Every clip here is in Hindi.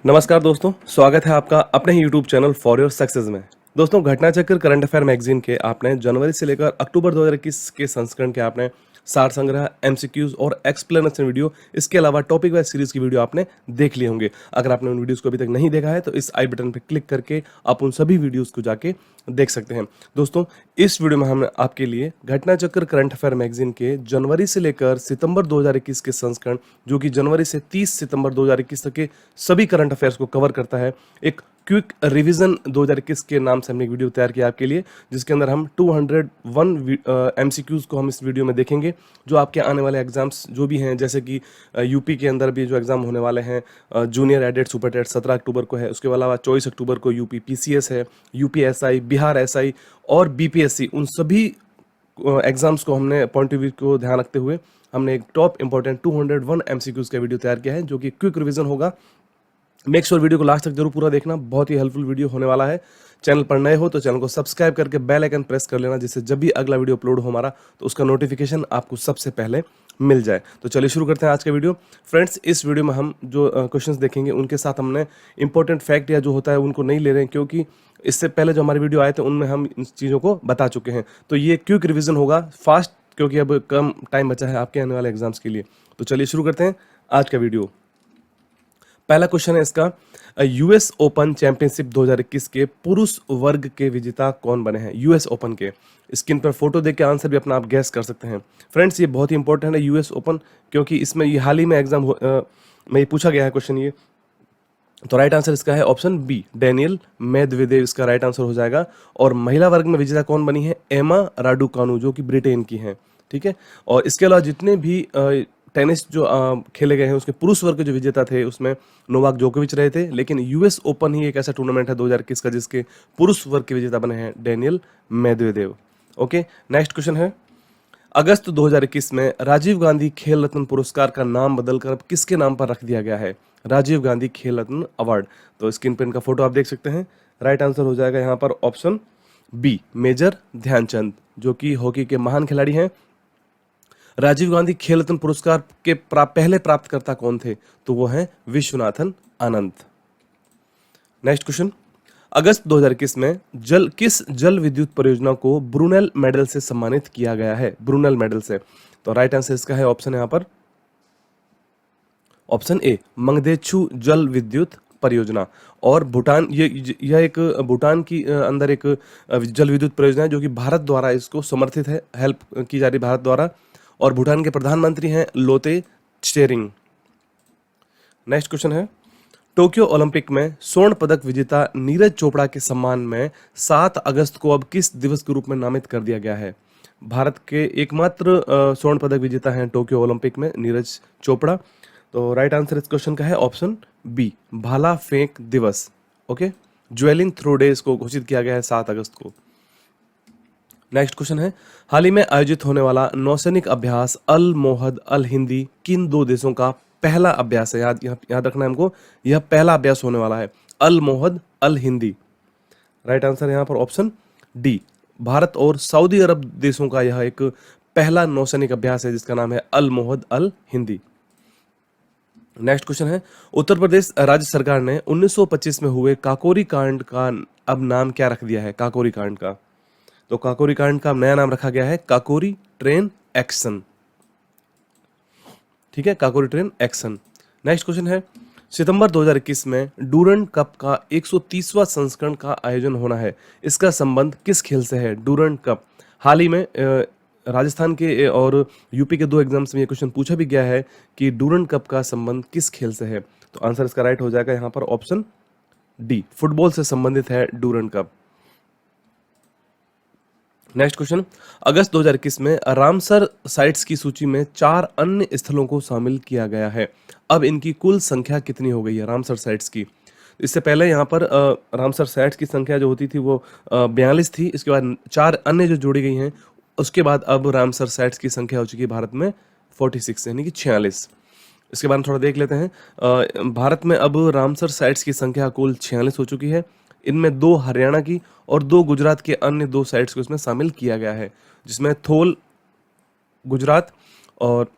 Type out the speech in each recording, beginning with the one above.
नमस्कार दोस्तों, स्वागत है आपका अपने ही YouTube channel for your success में। दोस्तों, घटना चक्र करंट अफेयर मैगजीन के आपने जनवरी से लेकर अक्टूबर 2021 के संस्करण के आपने सार संग्रह, एमसीक्यूज और एक्सप्लेनेशन वीडियो, इसके अलावा टॉपिक वाइज सीरीज की वीडियो आपने देख लिए होंगे। अगर आपने उन वीडियोस को अभी तक नहीं देखा है तो इस आई बटन पर क्लिक करके आप उन सभी वीडियोस को जाके देख सकते हैं। दोस्तों, इस वीडियो में हम आपके लिए घटना चक्र करंट अफेयर मैगजीन के जनवरी से लेकर सितंबर 2021 के संस्करण, जो कि जनवरी से 30 सितंबर 2021 तक के सभी करंट अफेयर्स को कवर करता है, एक क्विक रिवीजन 2021 के नाम से हमने एक वीडियो तैयार किया आपके लिए, जिसके अंदर हम 201 एमसीक्यूज को हम इस वीडियो में देखेंगे, जो आपके आने वाले एग्जाम्स जो भी हैं, जैसे कि यूपी के अंदर भी जो एग्जाम होने वाले हैं, जूनियर एडेड सुपर टेट 17 अक्टूबर को है, उसके अलावा 24 अक्टूबर को यूपी पीसीएस है, यूपी एसआई, बिहार एसआई और बीपीएससी, उन सभी एग्जाम्स को हमने पॉइंट ऑफ व्यू को ध्यान रखते हुए हमने एक टॉप इंपॉर्टेंट 201 एमसीक्यूज का वीडियो तैयार किया है, जो कि क्विक रिवीजन होगा। मेक श्योर वीडियो को लास्ट तक जरूर पूरा देखना, बहुत ही हेल्पफुल वीडियो होने वाला है। चैनल पर नए हो तो चैनल को सब्सक्राइब करके बेल आइकन प्रेस कर लेना, जिससे जब भी अगला वीडियो अपलोड हो हमारा तो उसका नोटिफिकेशन आपको सबसे पहले मिल जाए। तो चलिए शुरू करते हैं आज का वीडियो। फ्रेंड्स, इस वीडियो में हम जो क्वेश्चंस देखेंगे उनके साथ हमने इंपॉर्टेंट फैक्ट या जो होता है उनको नहीं ले रहे हैं, क्योंकि इससे पहले जो हमारे वीडियो आए थे उनमें हम इन चीज़ों को बता चुके हैं। तो ये क्विक रिविजन होगा, फास्ट, क्योंकि अब कम टाइम बचा है आपके आने वाले एग्जाम्स के लिए। तो चलिए शुरू करते हैं आज का वीडियो। पहला क्वेश्चन है इसका, यूएस ओपन चैंपियनशिप 2021 के पुरुष वर्ग के विजेता कौन बने हैं? यूएस ओपन के स्क्रीन पर फोटो देख के आंसर भी अपना आप गैस कर सकते हैं। फ्रेंड्स, ये बहुत ही इंपॉर्टेंट है यूएस ओपन, क्योंकि इसमें ये हाल ही में एग्जाम में ये पूछा गया है क्वेश्चन ये। तो राइट आंसर इसका है ऑप्शन बी, डेनियल मेदवेदेव, इसका राइट आंसर हो जाएगा। और महिला वर्ग में विजेता कौन बनी है? एमा राडुकानु, जो कि ब्रिटेन की हैं। ठीक है, और इसके अलावा जितने भी टेनिस जो खेले गए हैं उसके पुरुष वर्ग के जो विजेता थे उसमें नोवाक जोकोविच रहे थे, लेकिन यूएस ओपन ही एक ऐसा टूर्नामेंट है 2021 का जिसके पुरुष वर्ग के विजेता बने हैं Daniel Medvedev. Okay, next question है, अगस्त 2021 में राजीव गांधी खेल रत्न पुरस्कार का नाम बदलकर अब किसके नाम पर रख दिया गया है? राजीव गांधी खेल रत्न अवार्ड। तो स्क्रीन पर इनका फोटो आप देख सकते हैं। राइट आंसर हो जाएगा यहाँ पर ऑप्शन बी, मेजर ध्यानचंद, जो कि हॉकी के महान खिलाड़ी हैं। राजीव गांधी खेल रत्न पुरस्कार के पहले प्राप्तकर्ता कौन थे? तो वो हैं विश्वनाथन आनंद। नेक्स्ट क्वेश्चन, अगस्त 2021 में किस जल विद्युत परियोजना को ब्रूनेल मेडल से सम्मानित किया गया है? ब्रूनेल मेडल से। तो राइट आंसर इसका है ऑप्शन यहाँ पर ऑप्शन ए, मंगदेछु जल विद्युत परियोजना। और भूटान, यह एक भूटान की अंदर एक जल विद्युत परियोजना है, जो कि भारत द्वारा इसको समर्थित है, हेल्प की जा रही भारत द्वारा। और भूटान के प्रधानमंत्री हैं लोते त्शेरिंग। नेक्स्ट क्वेश्चन है, टोक्यो ओलंपिक में स्वर्ण पदक विजेता नीरज चोपड़ा के सम्मान में 7 अगस्त को अब किस दिवस के रूप में नामित कर दिया गया है? भारत के एकमात्र स्वर्ण पदक विजेता हैं टोक्यो ओलंपिक में नीरज चोपड़ा। तो राइट आंसर इस क्वेश्चन का है ऑप्शन बी, भाला फेंक दिवस। ओके, ज्वेलिन थ्रो डे इसको घोषित किया गया है 7 अगस्त को। नेक्स्ट क्वेश्चन है, हाल ही में आयोजित होने वाला नौसैनिक अभ्यास अल मोहद अल हिंदी किन 2 देशों का पहला अभ्यास है? याद रखना है हमको, यह पहला अभ्यास होने वाला है, अल मोहद अल हिंदी। राइट आंसर यहाँ पर ऑप्शन डी, भारत और सऊदी अरब देशों का यह एक पहला नौसैनिक अभ्यास है, जिसका नाम है अल मोहद अल हिंदी। नेक्स्ट क्वेश्चन है, उत्तर प्रदेश राज्य सरकार ने 1925 में हुए काकोरी कांड का अब नाम क्या रख दिया है? काकोरी कांड का, तो काकोरी कांड का नया नाम रखा गया है काकोरी ट्रेन एक्शन। ठीक है, Kakori train action. Next question है, सितंबर 2021 में डूरंड कप का 130वां संस्करण का आयोजन होना है, इसका संबंध किस खेल से है? डूरंड कप, हाल ही में राजस्थान के और यूपी के 2 एग्जाम्स में ये क्वेश्चन पूछा भी गया है कि डूरंड कप का संबंध किस खेल से है? तो आंसर इसका राइट हो जाएगा यहाँ पर ऑप्शन डी, फुटबॉल से संबंधित है डूरंड कप। नेक्स्ट क्वेश्चन, अगस्त 2021 में रामसर साइट्स की सूची में 4 अन्य स्थलों को शामिल किया गया है, अब इनकी कुल संख्या कितनी हो गई है रामसर साइट्स की? इससे पहले यहाँ पर रामसर साइट्स की संख्या जो होती थी वो 42 थी, इसके बाद 4 अन्य जो जोड़ी गई हैं, उसके बाद अब रामसर साइट्स की संख्या हो चुकी है भारत में 46, यानी कि 46। इसके बाद हम थोड़ा देख लेते हैं, भारत में अब रामसर साइट्स की संख्या कुल 46 हो चुकी है। इनमें 2 हरियाणा की और 2 गुजरात के अन्य 2 साइट्स को इसमें शामिल किया गया है, जिसमें थोल गुजरात और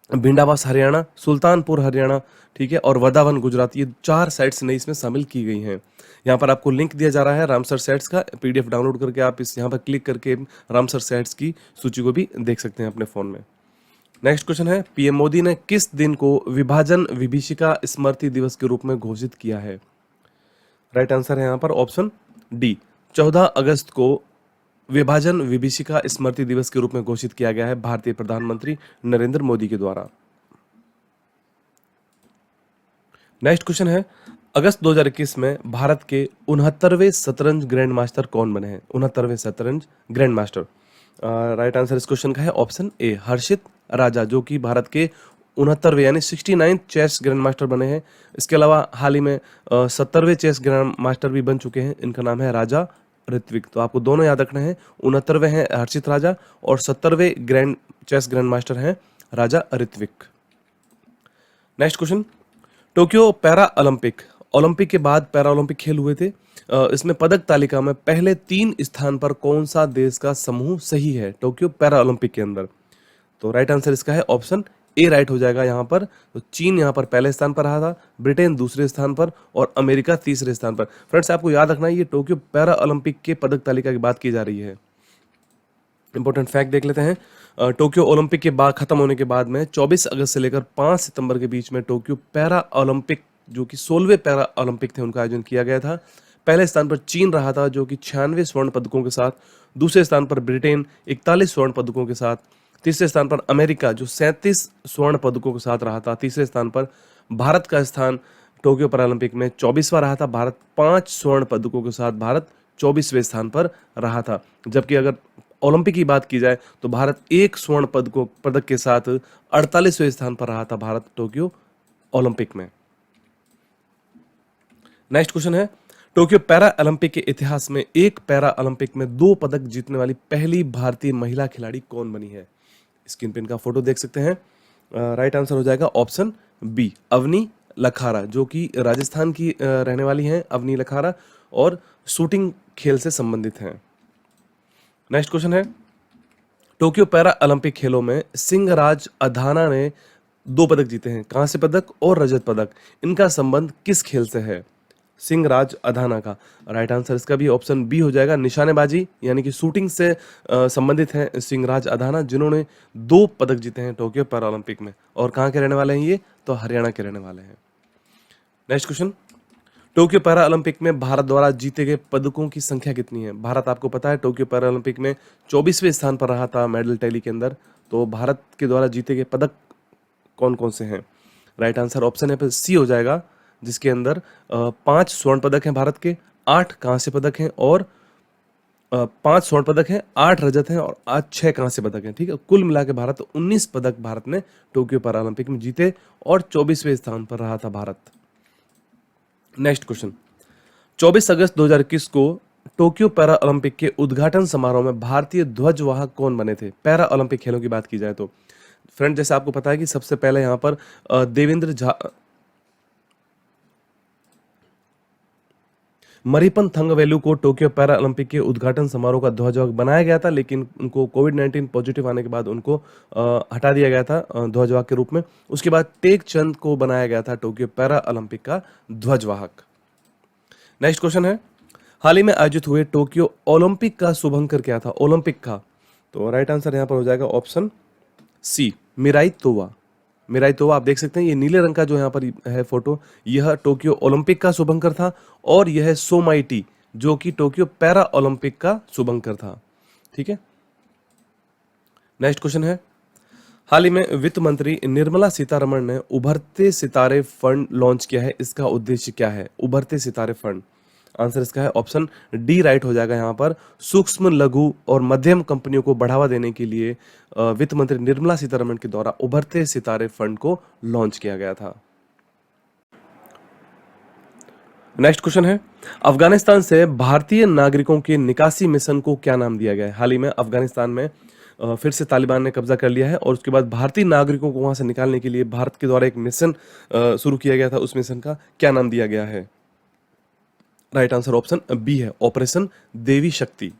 भिंडावास हरियाणा, सुल्तानपुर हरियाणा, ठीक है, और वर्धावन गुजरात, ये 4 साइट्स नई इसमें शामिल की गई हैं। यहाँ पर आपको लिंक दिया जा रहा है रामसर साइट्स का, पीडीएफ डाउनलोड करके आप इस यहाँ पर क्लिक करके रामसर साइट्स की सूची को भी देख सकते हैं अपने फ़ोन में। नेक्स्ट क्वेश्चन है, पीएम मोदी ने किस दिन को विभाजन विभीषिका स्मृति दिवस के रूप में घोषित किया है? राइट आंसर है यहाँ पर ऑप्शन डी, 14 अगस्त को विभाजन विभीषिका स्मृति दिवस के रूप में घोषित किया गया है भारतीय प्रधानमंत्री नरेंद्र मोदी के द्वारा। नेक्स्ट क्वेश्चन है, अगस्त 2021 में भारत के 69वें शतरंज ग्रैंड मास्टर कौन बने हैं? 69वें शतरंज ग्रैंड मास्टर। राइट आंसर इस क्वेश्चन का है ऑप्शन ए, हर्षित राजा, जो कि भारत के 69वें यानी 69 चेस ग्रैंड मास्टर बने हैं। इसके अलावा हाल ही में 70वें चेस ग्रैंड मास्टर भी बन चुके हैं, इनका नाम है राजा ऋत्विक। तो आपको दोनों याद रखने हैं, 69वें हैं हर्षित राजा और 70वें चेस ग्रैंड मास्टर हैं Raja Rithwik. Next question, Tokyo para Olympic के बाद पैरा ओलंपिक खेल हुए थे। इसमें पदक तालिका में पहले 3 स्थान पर कौन सा देश का समूह सही है टोक्यो पैरा ओलंपिक के अंदर? तो राइट आंसर इसका है ऑप्शन ए, राइट हो जाएगा यहाँ पर। तो चीन यहाँ पर पहले स्थान पर रहा था, ब्रिटेन दूसरे स्थान पर और अमेरिका तीसरे स्थान पर। फ्रेंड्स आपको याद रखना है, ये टोक्यो पैरा ओलंपिक के पदक तालिका की बात की जा रही है। इंपॉर्टेंट फैक्ट देख लेते हैं, टोक्यो ओलंपिक के बाद खत्म होने के बाद में 24 अगस्त से लेकर 5 सितंबर के बीच में टोक्यो पैरा ओलंपिक, जो कि 16वें पैरा ओलंपिक थे, उनका आयोजन किया गया था। पहले स्थान पर चीन रहा था जो कि 96 स्वर्ण पदकों के साथ, दूसरे स्थान पर ब्रिटेन 41 स्वर्ण पदकों के साथ, तीसरे स्थान पर अमेरिका जो 37 स्वर्ण पदकों के साथ रहा था, तीसरे स्थान पर भारत का स्थान टोक्यो पैरालंपिक में 24वां रहा था। भारत 5 स्वर्ण पदकों के साथ भारत 24वें स्थान पर रहा था। जबकि अगर ओलंपिक की बात की जाए तो भारत 1 स्वर्ण पदक के साथ 48वें स्थान पर रहा था भारत टोक्यो ओलंपिक में। नेक्स्ट क्वेश्चन है, टोक्यो पैरा ओलंपिक के इतिहास में एक पैरा ओलंपिक में 2 पदक जीतने वाली पहली भारतीय महिला खिलाड़ी कौन बनी है? स्क्रीन पे इनका फोटो देख सकते हैं। राइट आंसर हो जाएगा ऑप्शन बी, अवनी लखारा, जो कि राजस्थान की रहने वाली हैं अवनी लखारा और शूटिंग खेल से संबंधित हैं। नेक्स्ट क्वेश्चन है, टोक्यो पैरा ओलंपिक खेलों में सिंहराज अधाना ने 2 पदक जीते हैं, कांस्य पदक और रजत पदक। इनका संबंध किस खेल से है? सिंहराज अधाना का राइट आंसर इसका भी ऑप्शन बी हो जाएगा, निशानेबाजी यानी कि शूटिंग से संबंधित हैं सिंहराज अधाना, जिन्होंने 2 पदक जीते हैं टोक्यो पैरा ओलंपिक में। और कहाँ के रहने वाले हैं ये? तो हरियाणा के रहने वाले हैं। Next question, Tokyo para Olympic में भारत द्वारा जीते गए पदकों की संख्या कितनी है? भारत आपको पता है टोक्यो पैरा ओलंपिक में 24वें स्थान पर रहा था मेडल टैली के अंदर। तो भारत के द्वारा जीते गए पदक कौन कौन से हैं? राइट आंसर ऑप्शन है सी हो जाएगा, जिसके अंदर 5 स्वर्ण पदक हैं भारत के, 8 कांस्य पदक हैं और 5 स्वर्ण पदक हैं, 8 रजत हैं और 6 कांस्य पदक हैं। ठीक है, कुल मिला के भारत 19 पदक भारत ने टोक्यो पैरा ओलंपिक में जीते और 24वें स्थान पर रहा था भारत। नेक्स्ट क्वेश्चन, 24 अगस्त 2021 को टोक्यो पैरा ओलंपिक के उद्घाटन समारोह में भारतीय ध्वजवाहक कौन बने थे? पैरा ओलंपिक खेलों की बात की जाए तो फ्रेंड, जैसे आपको पता है कि सबसे पहले यहाँ पर देवेंद्र झा, मरियप्पन थंगवेलु को टोक्यो पैरा ओलंपिक के उद्घाटन समारोह का ध्वजवाहक बनाया गया था, लेकिन उनको कोविड-19 पॉजिटिव आने के बाद उनको हटा दिया गया था ध्वजवाहक के रूप में। उसके बाद टेक चंद को बनाया गया था टोक्यो पैरा ओलंपिक का ध्वजवाहक। नेक्स्ट क्वेश्चन है, हाल ही में आयोजित हुए टोक्यो ओलंपिक का शुभंकर क्या था? ओलंपिक का, तो राइट आंसर यहाँ पर हो जाएगा ऑप्शन सी, मिराई तोवा। मिराई तोवा आप देख सकते हैं, ये नीले रंग का जो यहाँ पर है फोटो, यह टोक्यो ओलंपिक का शुभंकर था। और यह है सोमाइटी, जो कि टोक्यो पैरा ओलंपिक का शुभंकर था। ठीक है, नेक्स्ट क्वेश्चन है, हाल ही में वित्त मंत्री निर्मला सीतारमण ने उभरते सितारे फंड लॉन्च किया है, इसका उद्देश्य क्या है? उभरते सितारे फंड, आंसर इसका है ऑप्शन डी, राइट हो जाएगा यहाँ पर। सूक्ष्म, लघु और मध्यम कंपनियों को बढ़ावा देने के लिए वित्त मंत्री निर्मला सीतारमण के द्वारा उभरते सितारे फंड को लॉन्च किया गया था। नेक्स्ट क्वेश्चन है, अफगानिस्तान से भारतीय नागरिकों के निकासी मिशन को क्या नाम दिया गया है? हाल ही में अफगानिस्तान में फिर से तालिबान ने कब्जा कर लिया है और उसके बाद भारतीय नागरिकों को वहां से निकालने के लिए भारत के द्वारा एक मिशन शुरू किया गया था। उस मिशन का क्या नाम दिया गया है? राइट आंसर ऑप्शन बी है, ऑपरेशन देवी शक्ति।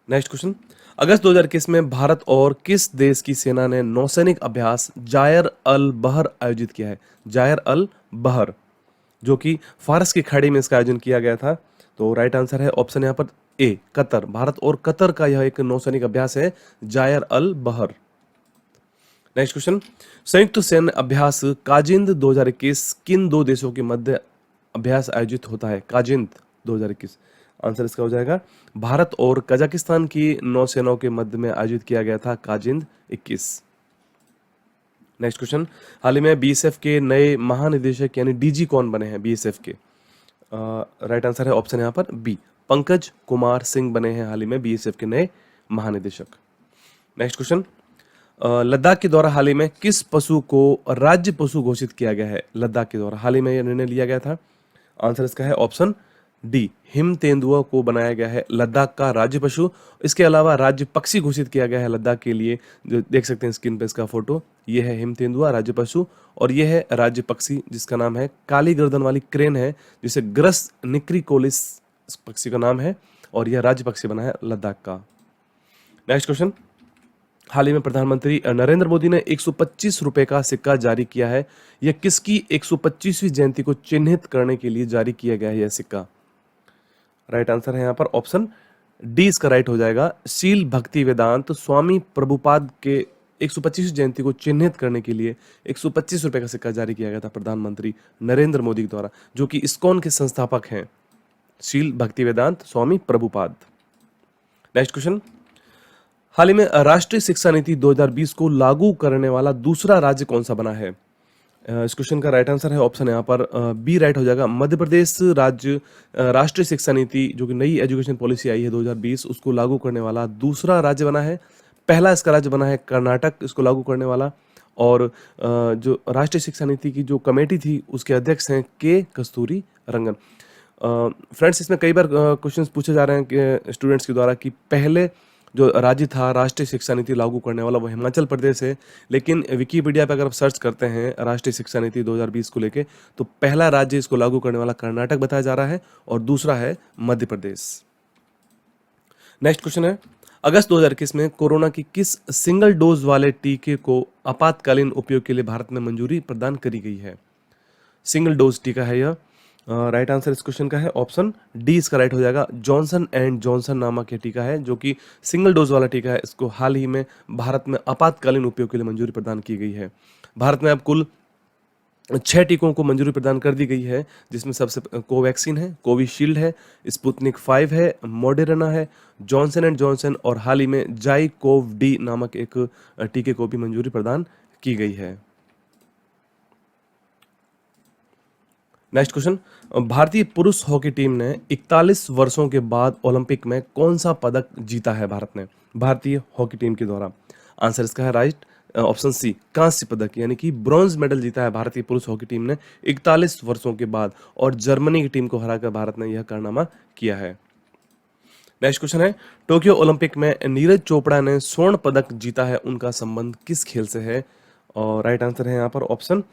नेक्स्ट क्वेश्चन, अगस्त 2021 में भारत और किस देश की सेना ने नौसैनिक अभ्यास जायर अल बहर आयोजित किया है? जायर अल बहर, जो कि फारस की खाड़ी में इसका आयोजन किया गया था। तो राइट आंसर है ऑप्शन यहाँ पर ए, कतर। भारत और कतर का यह एक नौसैनिक अभ्यास है, जायर अल बहर। नेक्स्ट क्वेश्चन, संयुक्त सैन्य अभ्यास काजिंद 2021 किन दो देशों के मध्य अभ्यास आयोजित होता है? काजिंद 2021, आंसर इसका हो जाएगा भारत और कजाकिस्तान की नौसेनाओं के मध्य में आयोजित किया गया था काजिंद 21। नेक्स्ट क्वेश्चन, हाल ही में बीएसएफ के नए महानिदेशक यानी डीजी कौन बने हैं बीएसएफ के? राइट आंसर है ऑप्शन यहाँ पर बी, पंकज कुमार सिंह बने हैं हाल ही में बीएसएफ के नए महानिदेशक। नेक्स्ट क्वेश्चन, लद्दाख के दौरा हाल ही में किस पशु को राज्य पशु घोषित किया गया है? लद्दाख के दौरा हाल ही में यह निर्णय लिया गया था। आंसर इसका है ऑप्शन डी, हिम तेंदुआ को बनाया गया है लद्दाख का राज्य पशु। इसके अलावा राज्य पक्षी घोषित किया गया है लद्दाख के लिए, जो देख सकते हैं स्क्रीन पे इसका फोटो, ये है हिम तेंदुआ राज्य पशु, और ये है राज्य पक्षी जिसका नाम है काली गर्दन वाली क्रेन है, जिसे ग्रस निक्रिकोलिस इस पक्षी का नाम है, और यह राज्य पक्षी बना है लद्दाख का। नेक्स्ट क्वेश्चन, हाल ही में प्रधानमंत्री नरेंद्र मोदी ने 125 रुपए का सिक्का जारी किया है। यह किसकी 125वीं जयंती को चिन्हित करने के लिए जारी किया गया है यह सिक्का? राइट आंसर है यहाँ पर ऑप्शन डी, इसका राइट हो जाएगा। शील भक्ति वेदांत स्वामी प्रभुपाद के 125वीं जयंती को चिन्हित करने के लिए 125 रुपए का सिक्का जारी किया गया था प्रधानमंत्री नरेंद्र मोदी के द्वारा, जो कि इस्कॉन के संस्थापक हैं, शील भक्ति वेदांत स्वामी प्रभुपाद। नेक्स्ट क्वेश्चन, हाल ही में राष्ट्रीय शिक्षा नीति 2020 को लागू करने वाला दूसरा राज्य कौन सा बना है? इस क्वेश्चन का राइट आंसर है ऑप्शन यहाँ पर बी, राइट हो जाएगा। मध्य प्रदेश राज्य राष्ट्रीय शिक्षा नीति, जो कि नई एजुकेशन पॉलिसी आई है 2020, उसको लागू करने वाला दूसरा राज्य बना है। पहला इसका राज्य बना है कर्नाटक इसको लागू करने वाला, और जो राष्ट्रीय शिक्षा नीति की जो कमेटी थी उसके अध्यक्ष हैं के कस्तूरी रंगन। फ्रेंड्स, इसमें कई बार क्वेश्चंस पूछे जा रहे हैं कि स्टूडेंट्स के द्वारा कि पहले जो राज्य था राष्ट्रीय शिक्षा नीति लागू करने वाला वो हिमाचल प्रदेश है, लेकिन विकिपीडिया पे अगर आप सर्च करते हैं राष्ट्रीय शिक्षा नीति 2020 को लेके, तो पहला राज्य इसको लागू करने वाला कर्नाटक बताया जा रहा है और दूसरा है मध्य प्रदेश। नेक्स्ट क्वेश्चन है, अगस्त 2021 में कोरोना की किस सिंगल डोज वाले टीके को आपातकालीन उपयोग के लिए भारत में मंजूरी प्रदान करी गई है? सिंगल डोज टीका है यह। राइट आंसर इस क्वेश्चन का है ऑप्शन डी, इसका राइट हो जाएगा। जॉनसन एंड जॉनसन नामक यह टीका है, जो कि सिंगल डोज वाला टीका है। इसको हाल ही में भारत में आपातकालीन उपयोग के लिए मंजूरी प्रदान की गई है। भारत में अब कुल 6 टीकों को मंजूरी प्रदान कर दी गई है, जिसमें सबसे कोवैक्सीन है, कोविशील्ड है, स्पुतनिक 5 है, मॉडर्ना है, जॉनसन एंड जॉनसन, और हाल ही में जाइकोव डी नामक एक टीके को भी मंजूरी प्रदान की गई है। नेक्स्ट क्वेश्चन, भारतीय पुरुष हॉकी टीम ने 41 वर्षों के बाद ओलंपिक में कौन सा पदक जीता है भारत ने, भारतीय हॉकी टीम के द्वारा? आंसर इसका है राइट ऑप्शन सी, कांस्य पदक, यानी कि ब्रॉन्ज मेडल जीता है भारतीय पुरुष हॉकी टीम ने 41 वर्षों के बाद, और जर्मनी की टीम को हराकर भारत ने यह कारनामा किया है। नेक्स्ट क्वेश्चन है, टोक्यो ओलंपिक में नीरज चोपड़ा ने स्वर्ण पदक जीता है, उनका संबंध किस खेल से है? और राइट आंसर है यहाँ पर ऑप्शन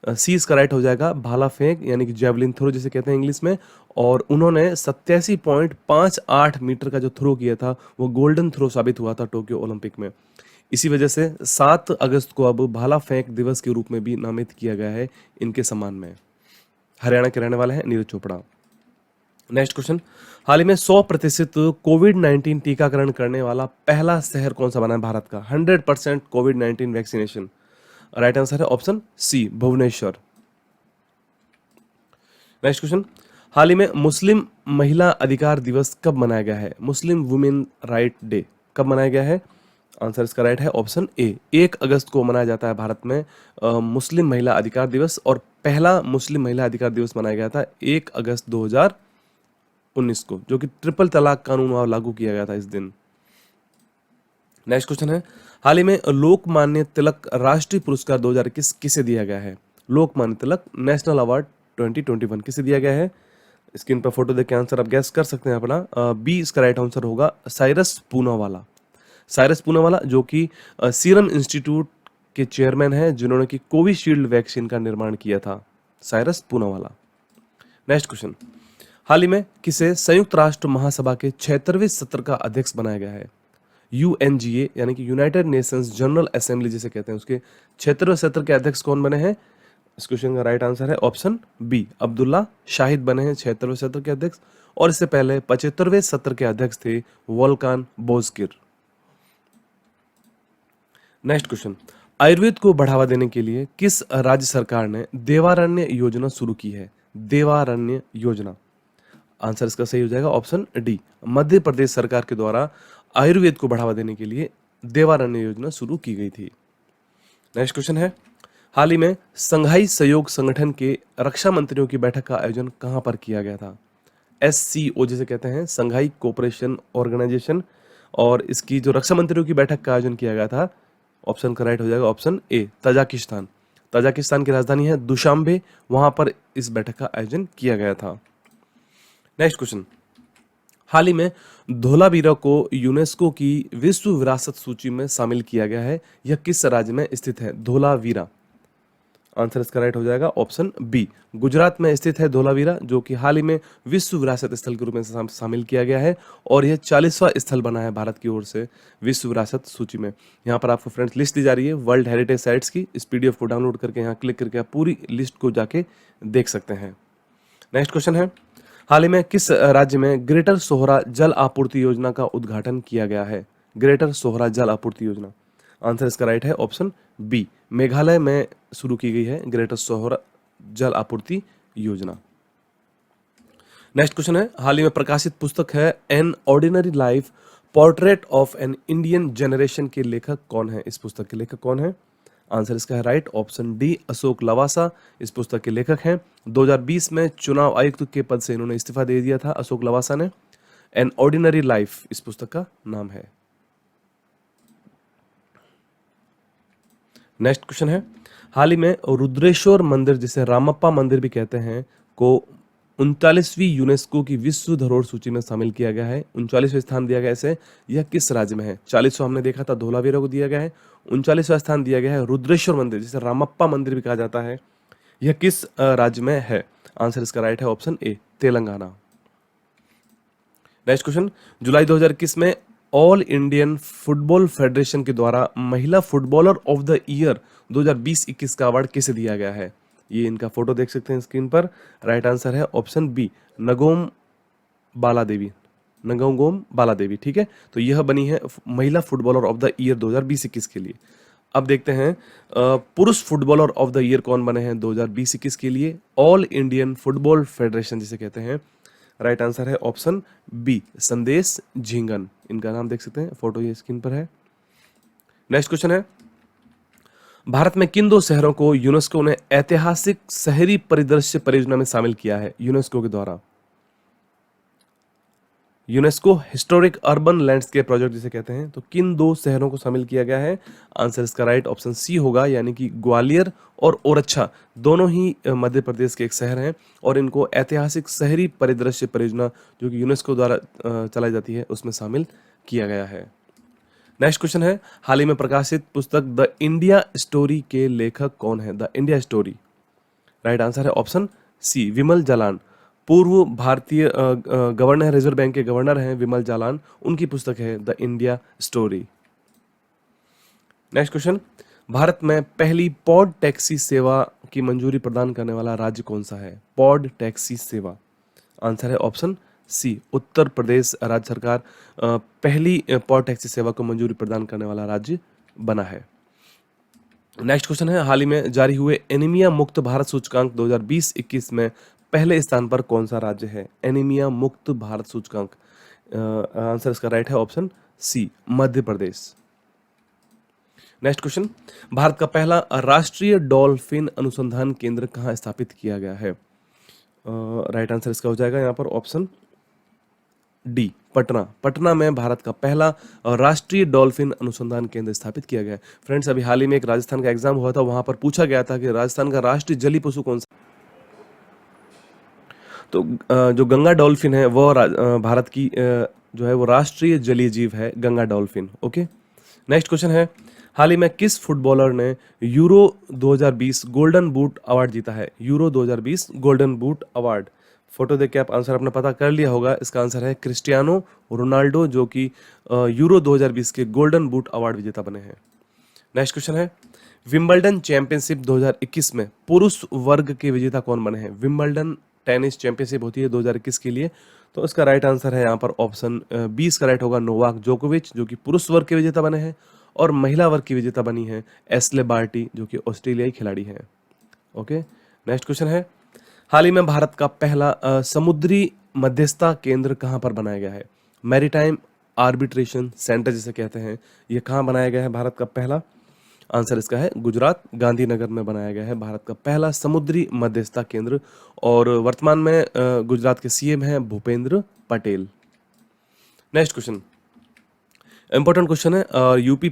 सी, इसका राइट हो जाएगा भाला फेंक, यानी कि जेवलिन थ्रो जिसे कहते हैं इंग्लिश में, और उन्होंने 87.58 मीटर का जो थ्रो किया था वो गोल्डन थ्रो साबित हुआ था टोक्यो ओलंपिक में। इसी वजह से 7 अगस्त को अब भाला फेंक दिवस के रूप में भी नामित किया गया है इनके सम्मान में। हरियाणा के रहने वाले हैं नीरज चोपड़ा। नेक्स्ट क्वेश्चन, हाल ही में 100% कोविड-19 टीकाकरण करने वाला पहला शहर कौन सा बना है भारत का? 100% कोविड-19 वैक्सीनेशन। राइट आंसर है option C, Bhubaneswar. Next question, हाल ही में मुस्लिम महिला अधिकार दिवस कब मनाया गया है? मुस्लिम वुमेन राइट डे कब मनाया गया है? आंसर इसका राइट है ऑप्शन ए, 1 अगस्त को मनाया जाता है भारत में मुस्लिम महिला अधिकार दिवस, और पहला मुस्लिम महिला अधिकार दिवस मनाया गया था 1 अगस्त 2019 को, जो कि ट्रिपल तलाक कानून लागू किया गया था इस दिन। नेक्स्ट क्वेश्चन है, हाल ही में लोकमान्य तिलक राष्ट्रीय पुरस्कार 2021 किसे दिया गया है? लोकमान्य तिलक नेशनल अवार्ड 2021 किसे दिया गया है? स्क्रीन पर फोटो देख के आंसर आप गैस कर सकते हैं अपना। बी इसका राइट आंसर होगा साइरस पूनावाला। साइरस पूनावाला जो कि सीरम इंस्टीट्यूट के चेयरमैन हैं, जिन्होंने कि कोविशील्ड वैक्सीन का निर्माण किया था, साइरस पूनावाला। नेक्स्ट क्वेश्चन, हाल ही में किसे संयुक्त राष्ट्र महासभा के 76वें सत्र का अध्यक्ष बनाया गया है? यूएनजीए यानी कि यूनाइटेड नेशंस जनरल असेंबली जिसे कहते हैं, उसके 76वें सत्र के अध्यक्ष कौन बने हैं? इस क्वेश्चन का राइट आंसर है ऑप्शन बी, अब्दुल्ला शाहिद बने हैं 76वें सत्र के अध्यक्ष। और इससे पहले 75वें सत्र के अध्यक्ष थे वोल्कान बोस्किर। नेक्स्ट क्वेश्चन, आयुर्वेद को बढ़ावा देने के लिए किस राज्य सरकार ने देवारण्य योजना शुरू की है? देवारण्य योजना, आंसर इसका सही हो जाएगा ऑप्शन डी, मध्य प्रदेश सरकार के द्वारा आयुर्वेद को बढ़ावा देने के लिए देवारण्य योजना शुरू की गई थी। नेक्स्ट क्वेश्चन है, हाल ही में संघाई सहयोग संगठन के रक्षा मंत्रियों की बैठक का आयोजन कहां पर किया गया था? SCO जिसे कहते हैं, संघाई कोऑपरेशन ऑर्गेनाइजेशन, और इसकी जो रक्षा मंत्रियों की बैठक का आयोजन किया गया था, ऑप्शन का राइट हो जाएगा ऑप्शन ए, तजाकिस्तान। तजाकिस्तान की राजधानी है दुशांबे, वहां पर इस बैठक का आयोजन किया गया था। नेक्स्ट क्वेश्चन, हाल ही में धोलावीरा को यूनेस्को की विश्व विरासत सूची में शामिल किया गया है। यह किस राज्य में स्थित है? धोलावीरा, आंसर इसका राइट हो जाएगा ऑप्शन बी, गुजरात में स्थित है धोलावीरा, जो कि हाल ही में विश्व विरासत स्थल के रूप में शामिल किया गया है, और यह 40वां स्थल बना है भारत की ओर से विश्व विरासत सूची में। यहाँ पर आपको फ्रेंड्स लिस्ट दी जा रही है वर्ल्ड हेरिटेज साइट्स की। इस PDF को डाउनलोड करके यहाँ क्लिक करके आप पूरी लिस्ट को जाके देख सकते हैं। नेक्स्ट क्वेश्चन है, हाल ही में किस राज्य में ग्रेटर सोहरा जल आपूर्ति योजना का उद्घाटन किया गया है? ग्रेटर सोहरा जल आपूर्ति योजना, आंसर इसका राइट है ऑप्शन बी, मेघालय में शुरू की गई है ग्रेटर सोहरा जल आपूर्ति योजना। नेक्स्ट क्वेश्चन है, हाल ही में प्रकाशित पुस्तक है an ordinary life portrait of an Indian generation के लेखक कौन है? इस पुस्तक के लेखक कौन है? आंसर इसका है right option D, Ashok Lavasa इस पुस्तक के लेखक हैं। 2020 में चुनाव आयुक्त के पद से इन्होंने इस्तीफा दे दिया था अशोक लवासा ने। एन ऑर्डिनरी लाइफ इस पुस्तक का नाम है। नेक्स्ट क्वेश्चन है, हाल ही में रुद्रेश्वर मंदिर जिसे रामप्पा मंदिर भी कहते हैं को 39वीं यूनेस्को की विश्व धरोहर सूची में शामिल किया गया है। 39वां स्थान दिया गया इसे, यह किस राज्य में है? 40वां हमने देखा था धोलावीरा को दिया गया है, 39वां स्थान दिया गया है रुद्रेश्वर मंदिर जिसे रामप्पा मंदिर भी कहा जाता है। यह किस राज्य में है? आंसर इसका राइट है option A, Telangana. Next question, जुलाई 2021 में ऑल इंडियन फुटबॉल फेडरेशन के द्वारा महिला फुटबॉलर ऑफ द ईयर 2020-21 का अवार्ड किसे दिया गया है? ये इनका फोटो देख सकते हैं स्क्रीन पर। राइट आंसर है ऑप्शन बी, नगोम बाला देवी। ठीक है, तो यह बनी है महिला फुटबॉलर ऑफ द ईयर 2020-21 के लिए। अब देखते हैं पुरुष फुटबॉलर ऑफ द ईयर कौन बने हैं 2020-21 के लिए? ऑल इंडियन फुटबॉल फेडरेशन जिसे कहते हैं। राइट आंसर है ऑप्शन बी, संदेश झिंगन, इनका नाम देख सकते हैं, फोटो ये स्क्रीन पर है। नेक्स्ट क्वेश्चन है, भारत में किन 2 शहरों को यूनेस्को ने ऐतिहासिक शहरी परिदृश्य परियोजना में शामिल किया है? यूनेस्को के द्वारा UNESCO historic urban landscape project जिसे कहते हैं, तो किन 2 शहरों को शामिल किया गया है? आंसर इसका राइट ऑप्शन सी होगा, यानी कि ग्वालियर और ओरछा दोनों ही मध्य प्रदेश के एक शहर हैं, और इनको ऐतिहासिक शहरी परिदृश्य परियोजना जो कि यूनेस्को द्वारा चलाई जाती है उसमें शामिल किया गया है। नेक्स्ट क्वेश्चन है, हाल ही में प्रकाशित पुस्तक द इंडिया स्टोरी के लेखक कौन है? The India story, right answer है ऑप्शन सी, विमल जालान। पूर्व भारतीय गवर्नर, रिजर्व बैंक के गवर्नर हैं विमल जालान, उनकी पुस्तक है the India story. Next question, Bharat में पहली पॉड टैक्सी सेवा की मंजूरी प्रदान करने वाला राज्य कौन सा है? पॉड टैक्सी सेवा, आंसर है ऑप्शन सी, उत्तर प्रदेश राज्य सरकार पहली पॉड टैक्सी सेवा को मंजूरी प्रदान करने वाला राज्य बना है। नेक्स्ट क्वेश्चन है, हाल ही में जारी हुए एनीमिया मुक्त भारत सूचकांक 2020-21 में पहले स्थान पर कौन सा राज्य है? एनीमिया मुक्त भारत सूचकांक, आंसर इसका राइट है ऑप्शन सी, मध्य प्रदेश। नेक्स्ट क्वेश्चन, भारत का पहला राष्ट्रीय डॉल्फिन अनुसंधान केंद्र कहाँ स्थापित किया गया है? राइट आंसर इसका हो जाएगा यहाँ पर ऑप्शन डी, पटना। पटना में भारत का पहला राष्ट्रीय डॉल्फिन अनुसंधान केंद्र स्थापित किया गया है। फ्रेंड्स, अभी हाल ही में एक राजस्थान का एग्जाम हुआ था, वहां पर पूछा गया था कि राजस्थान का राष्ट्रीय जलीय पशु कौन सा, तो जो गंगा डॉल्फिन है वो भारत की जो है वो राष्ट्रीय जलीय जीव है, Ganga dolphin. Okay, next question है, हाल ही में किस फुटबॉलर ने यूरो 2020 गोल्डन बूट अवार्ड जीता है? Euro 2020 golden boot award, photo देख के आप आंसर अपना पता कर लिया होगा। इसका आंसर है क्रिस्टियानो रोनाल्डो, जो कि यूरो 2020 के गोल्डन बूट अवार्ड विजेता बने हैं। नेक्स्ट क्वेश्चन है, विंबलडन चैंपियनशिप 2021 में पुरुष वर्ग के विजेता कौन बने हैं? विंबलडन टेनिस चैंपियनशिप होती है 2021 के लिए, तो इसका राइट आंसर है यहाँ पर ऑप्शन 20 का राइट होगा नोवाक जोकोविच, जो कि पुरुष वर्ग के विजेता बने हैं, और महिला वर्ग की विजेता बनी है एस्ले बार्टी, जो कि ऑस्ट्रेलियाई खिलाड़ी हैं। ओके, नेक्स्ट क्वेश्चन है, हाल ही में भारत का पहला समुद्री मध्यस्थता केंद्र कहाँ पर बनाया गया है? मैरीटाइम आर्बिट्रेशन सेंटर जिसे कहते हैं, ये कहाँ बनाया गया है भारत का पहला? आंसर इसका है गुजरात, गांधीनगर में बनाया गया है भारत का पहला समुद्री मध्यस्थता केंद्र, और वर्तमान में गुजरात के सीएम हैं Bhupendra Patel. Next question, important question है, UP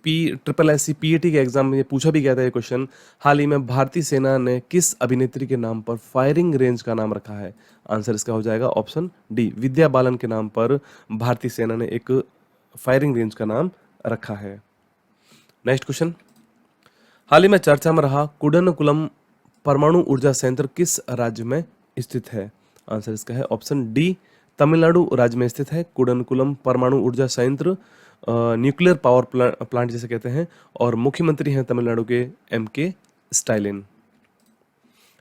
triple S C PET के एग्जाम में ये पूछा भी गया था ये क्वेश्चन। हाल ही में भारतीय सेना ने किस अभिनेत्री के नाम पर फायरिंग रेंज का नाम रखा है? आंसर इसका हो जाएगा ऑप्शन डी, विद्या बालन के नाम पर भारतीय सेना ने एक फायरिंग रेंज का नाम रखा है। नेक्स्ट क्वेश्चन, हाल ही में चर्चा में रहा कुडनकुलम परमाणु ऊर्जा संयंत्र किस राज्य में स्थित है? आंसर इसका है ऑप्शन डी, तमिलनाडु राज्य में स्थित है कुडनकुलम परमाणु ऊर्जा संयंत्र, न्यूक्लियर पावर प्लांट जिसे कहते हैं, और मुख्यमंत्री हैं तमिलनाडु के एम.के. स्टालिन।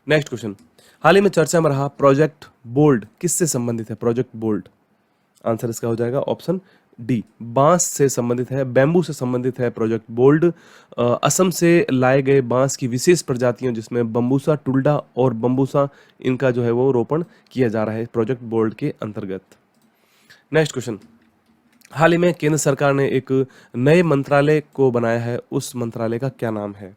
नेक्स्ट क्वेश्चन, हाल ही में चर्चा में रहा प्रोजेक्ट बोल्ड किससे संबंधित है? प्रोजेक्ट बोल्ड, आंसर इसका हो जाएगा ऑप्शन डी, बांस से संबंधित है, बैम्बू से संबंधित है प्रोजेक्ट बोल्ड। असम से लाए गए बांस की विशेष प्रजातियों जिसमें बम्बूसा टुल्डा और बम्बूसा, इनका जो है वो रोपण किया जा रहा है प्रोजेक्ट बोल्ड के अंतर्गत। नेक्स्ट क्वेश्चन, हाल ही में केंद्र सरकार ने एक नए मंत्रालय को बनाया है, उस मंत्रालय का क्या नाम है?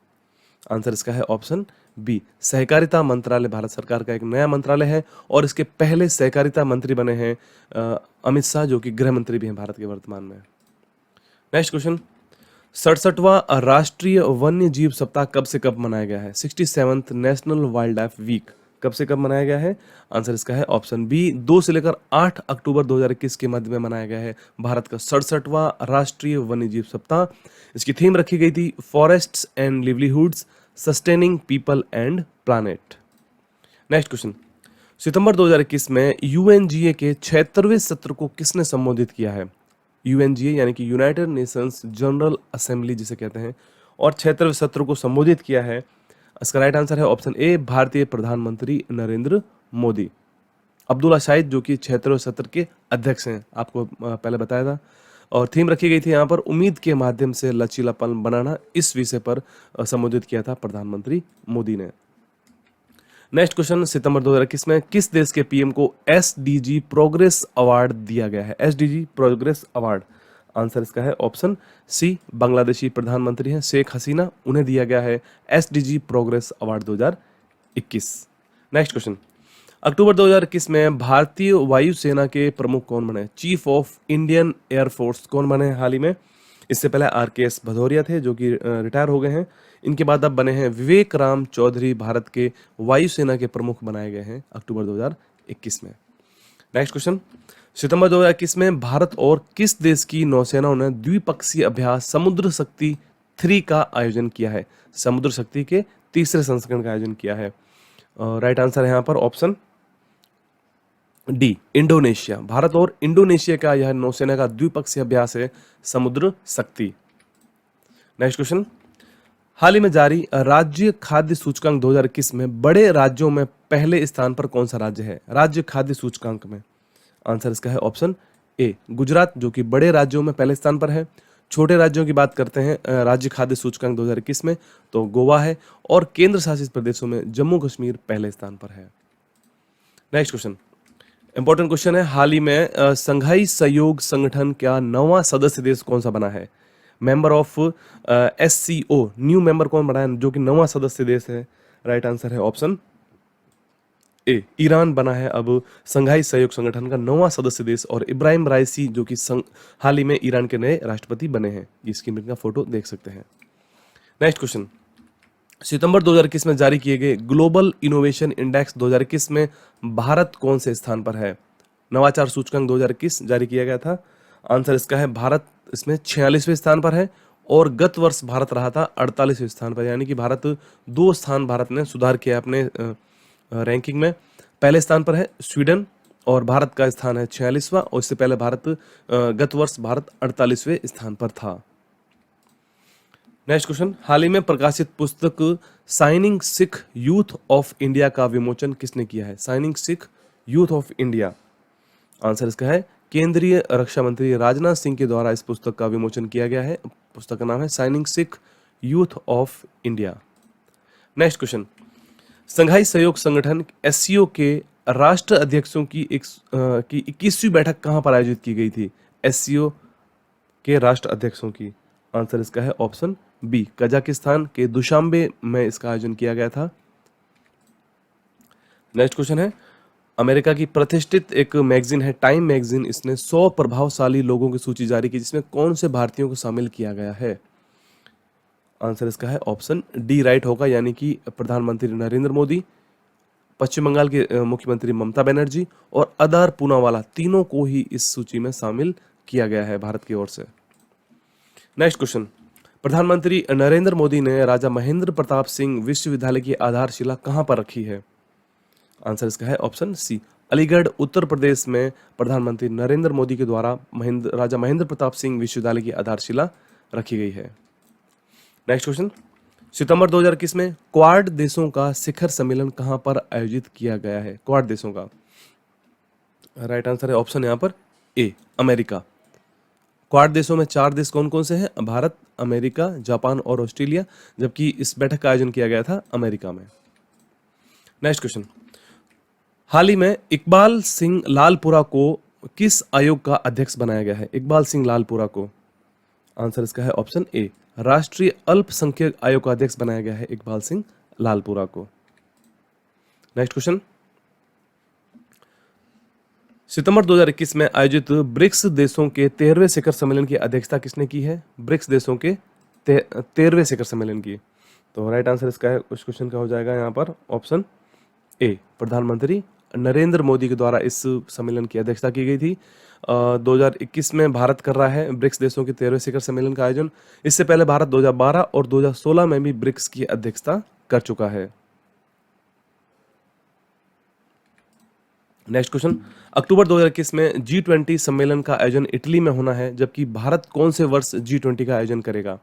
आंसर इसका है ऑप्शन बी, सहकारिता मंत्रालय भारत सरकार का एक नया मंत्रालय है, और इसके पहले सहकारिता मंत्री बने हैं अमित शाह, जो कि गृह मंत्री भी हैं भारत के वर्तमान में। नेक्स्ट क्वेश्चन, 67वां राष्ट्रीय वन्य जीव सप्ताह कब से कब मनाया गया है? 67th national wild life week कब से कब मनाया गया है? आंसर इसका है ऑप्शन बी, 2 से लेकर 8 अक्टूबर 2021 के मध्य में मनाया गया है भारत का 67वां राष्ट्रीय वन्य जीव सप्ताह। इसकी थीम रखी गई थी forests and livelihoods sustaining people and planet. Next question, सितंबर 2021 में यूएनजीए के 76वें सत्र को किसने संबोधित किया है? यूएनजीए यानी कि यूनाइटेड नेशंस जनरल असेंबली जिसे कहते हैं, और 76वें सत्र को संबोधित किया है। इसका राइट आंसर है ऑप्शन ए, भारतीय प्रधानमंत्री नरेंद्र मोदी। अब्दुल्ला शाहिद जो कि 76वें सत्र के अध्यक्ष हैं, आपको पहले बताया था। और थीम रखी गई थी यहाँ पर उम्मीद के माध्यम से लचीलापन बनाना, इस विषय पर संबोधित किया था प्रधानमंत्री मोदी ने। नेक्स्ट क्वेश्चन, सितंबर 2021 में किस देश के पीएम को एसडीजी प्रोग्रेस अवार्ड दिया गया है? एसडीजी प्रोग्रेस अवार्ड, आंसर इसका है ऑप्शन सी, बांग्लादेशी प्रधानमंत्री हैं शेख हसीना, उन्हें दिया गया है SDG progress award 2021। Next question, अक्टूबर 2021 में भारतीय वायुसेना के प्रमुख कौन बने? चीफ ऑफ इंडियन एयरफोर्स कौन बने हाल ही में? इससे पहले आरकेएस भदौरिया थे जो कि रिटायर हो गए हैं। इनके बाद अब बने हैं विवेक राम चौधरी, भारत के वायुसेना के प्रमुख बनाए गए हैं अक्टूबर 2021 में। नेक्स्ट क्वेश्चन, सितंबर 2021 में भारत और किस देश की नौसेनाओं ने द्विपक्षीय अभ्यास समुद्र शक्ति 3 का आयोजन किया है? समुद्र शक्ति के तीसरे संस्करण का आयोजन किया है। राइट आंसर है यहाँ पर ऑप्शन डी, इंडोनेशिया। भारत और इंडोनेशिया का यह नौसेना का द्विपक्षीय अभ्यास है समुद्र शक्ति। नेक्स्ट क्वेश्चन, हाल ही में जारी राज्य खाद्य सूचकांक 2021 में बड़े राज्यों में पहले स्थान पर कौन सा राज्य है? राज्य खाद्य सूचकांक में आंसर इसका है ऑप्शन ए, गुजरात, जो कि बड़े राज्यों में पहले स्थान पर है। छोटे राज्यों की बात करते हैं राज्य खाद्य सूचकांक 2021 में, तो गोवा है, और केंद्र शासित प्रदेशों में जम्मू कश्मीर पहले स्थान पर है। नेक्स्ट क्वेश्चन, इंपॉर्टेंट क्वेश्चन है, हाल ही में संघाई सहयोग संगठन का 9वां सदस्य देश कौन सा बना है? Member of SCO, new member कौन बना है जो कि 9वां सदस्य देश है? राइट आंसर है ऑप्शन ए, ईरान बना है अब संघाई सहयोग संगठन का 9वां सदस्य देश, और इब्राहिम राइसी जो कि हाल ही में ईरान के नए राष्ट्रपति बने हैं। इसकी इनका फोटो देख सकते हैं। नेक्स्ट क्वेश्चन, सितंबर 2021 में जारी किए गए ग्लोबल इनोवेशन इंडेक्स 2021 में भारत कौन से स्थान पर है? नवाचार सूचकांक 2021 जारी किया गया था। आंसर इसका है भारत इसमें 46वें स्थान पर है, और गत वर्ष भारत रहा था 48वें स्थान पर, यानी कि भारत 2 स्थान भारत ने सुधार किया अपने रैंकिंग में। पहले स्थान पर है स्वीडन और भारत का स्थान है 46वां, और इससे पहले गत वर्ष भारत 48वें स्थान पर था। नेक्स्ट क्वेश्चन, हाल ही में प्रकाशित पुस्तक signing Sikh youth of India का विमोचन किसने किया है? Shining Sikh youth of India, answer इसका है केंद्रीय रक्षा मंत्री राजनाथ सिंह के द्वारा इस पुस्तक का विमोचन किया गया है। पुस्तक का नाम है shining Sikh youth of India. Next question, Shanghai सहयोग संगठन एससीओ के राष्ट्र अध्यक्षों की 21वीं बैठक कहां पर आयोजित की गई थी? एससीओ के राष्ट्र अध्यक्षों की, आंसर इसका है ऑप्शन बी, कजाकिस्तान के दुशांबे में इसका आयोजन किया गया था। नेक्स्ट क्वेश्चन है, अमेरिका की प्रतिष्ठित एक मैगजीन है टाइम मैगजीन, इसने 100 प्रभावशाली लोगों की सूची जारी की, जिसमें कौन से भारतीयों को शामिल किया गया है? आंसर इसका है ऑप्शन डी राइट होगा, यानी कि प्रधानमंत्री नरेंद्र मोदी, पश्चिम बंगाल के मुख्यमंत्री ममता बनर्जी और अदार पूनावाला, तीनों को ही इस सूची में शामिल किया गया है भारत की ओर से। नेक्स्ट क्वेश्चन, प्रधानमंत्री नरेंद्र मोदी ने राजा महेंद्र प्रताप सिंह विश्वविद्यालय की आधारशिला कहां पर रखी है? आंसर इसका है ऑप्शन सी, अलीगढ़ उत्तर प्रदेश में प्रधानमंत्री नरेंद्र मोदी के द्वारा राजा महेंद्र प्रताप सिंह विश्वविद्यालय की आधारशिला रखी गई है। नेक्स्ट क्वेश्चन, सितंबर 2021 में क्वाड देशों का शिखर सम्मेलन कहां पर आयोजित किया गया है? क्वाड देशों का राइट आंसर है ऑप्शन यहां पर ए, अमेरिका। क्वाड देशों में 4 देश कौन कौन से हैं? भारत, अमेरिका, जापान और ऑस्ट्रेलिया, जबकि इस बैठक का आयोजन किया गया था अमेरिका में। नेक्स्ट क्वेश्चन, हाल ही में इकबाल सिंह लालपुरा को किस आयोग का अध्यक्ष बनाया गया है? इकबाल सिंह लालपुरा को, आंसर इसका है ऑप्शन ए, राष्ट्रीय अल्पसंख्यक आयोग का अध्यक्ष बनाया गया है इकबाल सिंह लालपुरा को। नेक्स्ट क्वेश्चन, सितंबर 2021 में आयोजित ब्रिक्स देशों के 13वें शिखर सम्मेलन की अध्यक्षता किसने की है? ब्रिक्स देशों के 13वें शिखर सम्मेलन की, तो राइट आंसर इसका है उस क्वेश्चन का हो जाएगा यहाँ पर ऑप्शन ए, प्रधानमंत्री नरेंद्र मोदी के द्वारा इस सम्मेलन की अध्यक्षता की गई थी। 2021 में भारत कर रहा है ब्रिक्स देशों के 13वें शिखर सम्मेलन का आयोजन। इससे पहले भारत 2012 और 2016 में भी ब्रिक्स की अध्यक्षता कर चुका है। नेक्स्ट क्वेश्चन, अक्टूबर 2021 में G20 सम्मेलन का आयोजन इटली में होना है, जबकि भारत कौन से वर्ष G20 का आयोजन करेगा?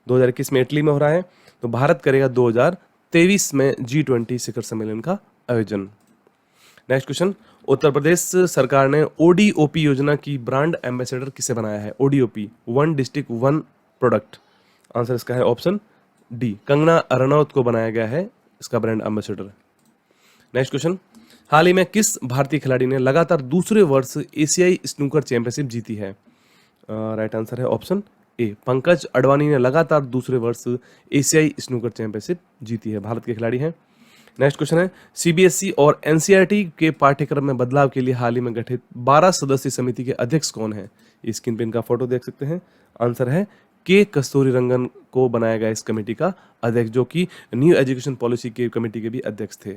2021 में इटली में हो रहा है, तो भारत करेगा 2023 में G20 शिखर सम्मेलन का आयोजन। नेक्स्ट क्वेश्चन, उत्तर प्रदेश सरकार ने ODOP योजना की ब्रांड एम्बेसडर किसे बनाया है? ODOP, one district one product, answer इसका है ऑप्शन डी, कंगना रनौत को बनाया गया है इसका ब्रांड एम्बेसडर। नेक्स्ट क्वेश्चन, हाल ही में किस भारतीय खिलाड़ी ने लगातार दूसरे वर्ष एशियाई स्नूकर चैंपियनशिप जीती है? राइट आंसर है ऑप्शन ए, पंकज अडवाणी ने लगातार दूसरे वर्ष एशियाई स्नूकर चैंपियनशिप जीती है, भारत के खिलाड़ी हैं। नेक्स्ट क्वेश्चन है, CBSE और NCERT के पाठ्यक्रम में बदलाव के लिए हाल ही में गठित 12 सदस्यीय समिति के अध्यक्ष कौन है? स्क्रीन पे इनका फोटो देख सकते हैं, आंसर है के कस्तूरीरंगन को बनाया गया इस कमेटी का अध्यक्ष, जो कि न्यू एजुकेशन पॉलिसी के कमेटी के भी अध्यक्ष थे।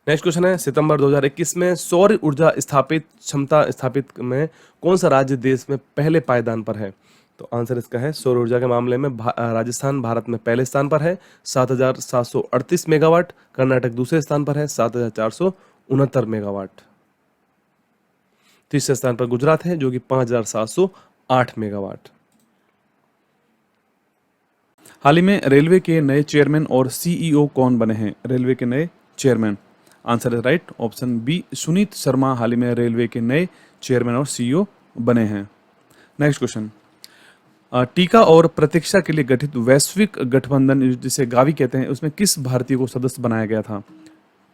नेक्स्ट क्वेश्चन है, सितंबर 2021 में सौर ऊर्जा क्षमता स्थापित में कौन सा राज्य देश में पहले पायदान पर है? तो आंसर इसका है सौर ऊर्जा के मामले में राजस्थान भारत में पहले स्थान पर है 7,738 मेगावाट, कर्नाटक दूसरे स्थान पर है 7,469 मेगावाट, तीसरे स्थान पर गुजरात है जो कि 5,708 मेगावाट। हाल ही में रेलवे के नए चेयरमैन और CEO कौन बने हैं? रेलवे के नए चेयरमैन, आंसर है right option B, Sunit Sharma हाल ही में रेलवे के नए चेयरमैन और CEO बने हैं। नेक्स्ट क्वेश्चन, टीका और प्रतीक्षा के लिए गठित वैश्विक गठबंधन जिसे गावी कहते हैं, उसमें किस भारतीय को सदस्य बनाया गया था?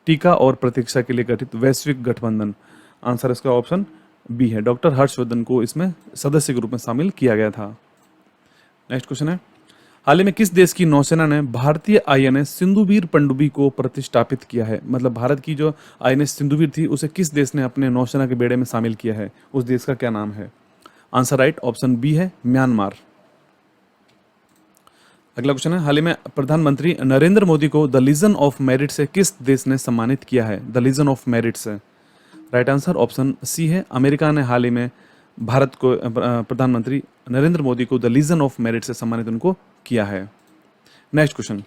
टीका और प्रतीक्षा के लिए गठित वैश्विक गठबंधन, आंसर इसका ऑप्शन बी है, डॉक्टर हर्षवर्धन को इसमें सदस्य के रूप में शामिल किया गया था। नेक्स्ट क्वेश्चन है, हाल ही में किस देश की नौसेना ने भारतीय INS सिंधुवीर पनडुब्बी को प्रतिष्ठापित किया है? मतलब भारत की जो INS सिंधुवीर थी उसे किस देश ने अपने नौसेना के बेड़े में शामिल किया है? उस देश का क्या नाम है? आंसर राइट ऑप्शन बी है, म्यांमार। अगला क्वेश्चन है, हाल ही में प्रधानमंत्री नरेंद्र मोदी को द लीजन ऑफ मेरिट से किस देश ने सम्मानित किया है? द लीजन ऑफ मेरिट से राइट आंसर ऑप्शन सी है, अमेरिका ने हाल ही में भारत को प्रधानमंत्री नरेंद्र मोदी को द लीजन ऑफ मेरिट से सम्मानित उनको किया है। नेक्स्ट क्वेश्चन,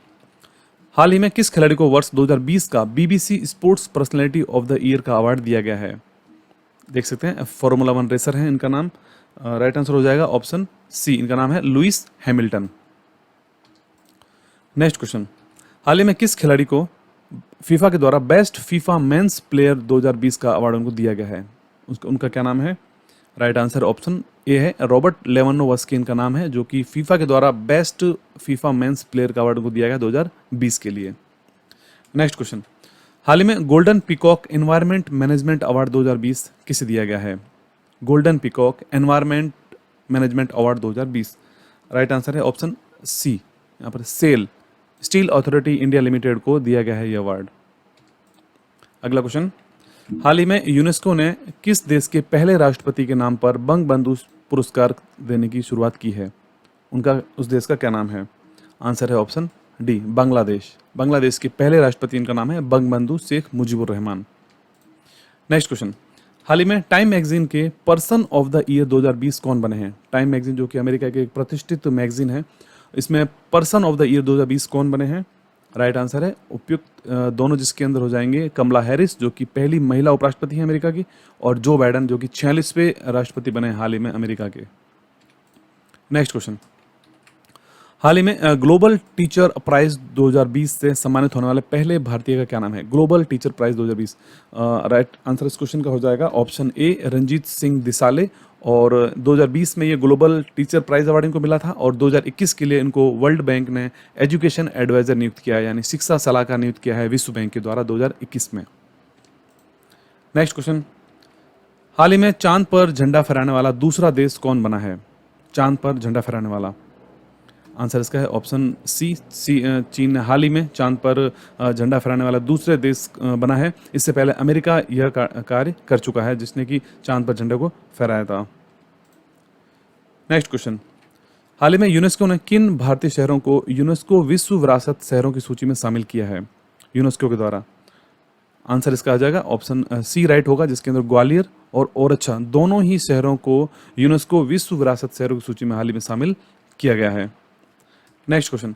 हाल ही में किस खिलाड़ी को वर्ष 2020 का BBC sports personality of the year का अवार्ड दिया गया है? देख सकते हैं फॉर्मूला 1 रेसर हैं इनका नाम। राइट आंसर हो जाएगा ऑप्शन सी, इनका नाम है लुइस हैमिल्टन। नेक्स्ट क्वेश्चन, हाल ही में किस खिलाड़ी को फीफा के द्वारा बेस्ट फीफा मेंस प्लेयर 2020 का अवार्ड उनको दिया गया है? उनका क्या नाम है? राइट आंसर ऑप्शन ए है रॉबर्ट लेवानडोव्स्की इनका नाम है, जो कि फीफा के द्वारा बेस्ट फीफा मेंस प्लेयर का अवार्ड को दिया गया 2020 के लिए। नेक्स्ट क्वेश्चन, हाल ही में golden peacock environment management award 2020 किसे दिया गया है? Golden peacock environment management award 2020, right answer है ऑप्शन सी, यहाँ पर SAIL steel authority India limited को दिया गया है यह अवार्ड। अगला क्वेश्चन, हाल ही में यूनेस्को ने किस देश के पहले राष्ट्रपति के नाम पर बंगबंधु पुरस्कार देने की शुरुआत की है? उस देश का क्या नाम है? आंसर है ऑप्शन डी, बांग्लादेश। बांग्लादेश के पहले राष्ट्रपति इनका नाम है बंगबंधु शेख मुजीबुर रहमान। नेक्स्ट क्वेश्चन, हाल ही में टाइम मैगजीन के पर्सन ऑफ द ईयर 2020 कौन बने हैं? टाइम मैगजीन जो कि अमेरिका के एक प्रतिष्ठित मैगजीन है, इसमें पर्सन ऑफ द ईयर 2020 कौन बने हैं? राइट आंसर है उपयुक्त दोनों, जिसके अंदर हो जाएंगे कमला हैरिस जो कि पहली महिला उपराष्ट्रपति हैं अमेरिका की, और जो बाइडन जो कि 46वें राष्ट्रपति बने हाल ही में अमेरिका के। नेक्स्ट क्वेश्चन, हाल ही में ग्लोबल टीचर प्राइज 2020 से सम्मानित होने वाले पहले भारतीय का क्या नाम है? Global teacher prize 2020, right answer इस क्वेश्चन का हो जाएगा ऑप्शन ए, रंजीत सिंह दिसाले। और 2020 में ये ग्लोबल टीचर प्राइज अवार्ड इनको मिला था, और 2021 के लिए इनको वर्ल्ड बैंक ने एजुकेशन एडवाइजर नियुक्त किया है, यानी शिक्षा सलाहकार नियुक्त किया है विश्व बैंक के द्वारा 2021 में। नेक्स्ट क्वेश्चन, हाल ही में चांद पर झंडा फहराने वाला दूसरा देश कौन बना है? चांद पर झंडा फहराने वाला, आंसर इसका है ऑप्शन सी, चीन ने हाल ही में चांद पर झंडा फहराने वाला दूसरे देश बना है। इससे पहले अमेरिका यह कार्य कर चुका है, जिसने कि चांद पर झंडे को फहराया था। नेक्स्ट क्वेश्चन, हाल ही में यूनेस्को ने किन भारतीय शहरों को यूनेस्को विश्व विरासत शहरों की सूची में शामिल किया है यूनेस्को के द्वारा? आंसर इसका आ जाएगा ऑप्शन सी, राइट होगा, जिसके अंदर ग्वालियर और ओरछा दोनों ही शहरों को यूनेस्को विश्व विरासत शहरों की सूची में हाल ही में शामिल किया गया है। नेक्स्ट क्वेश्चन,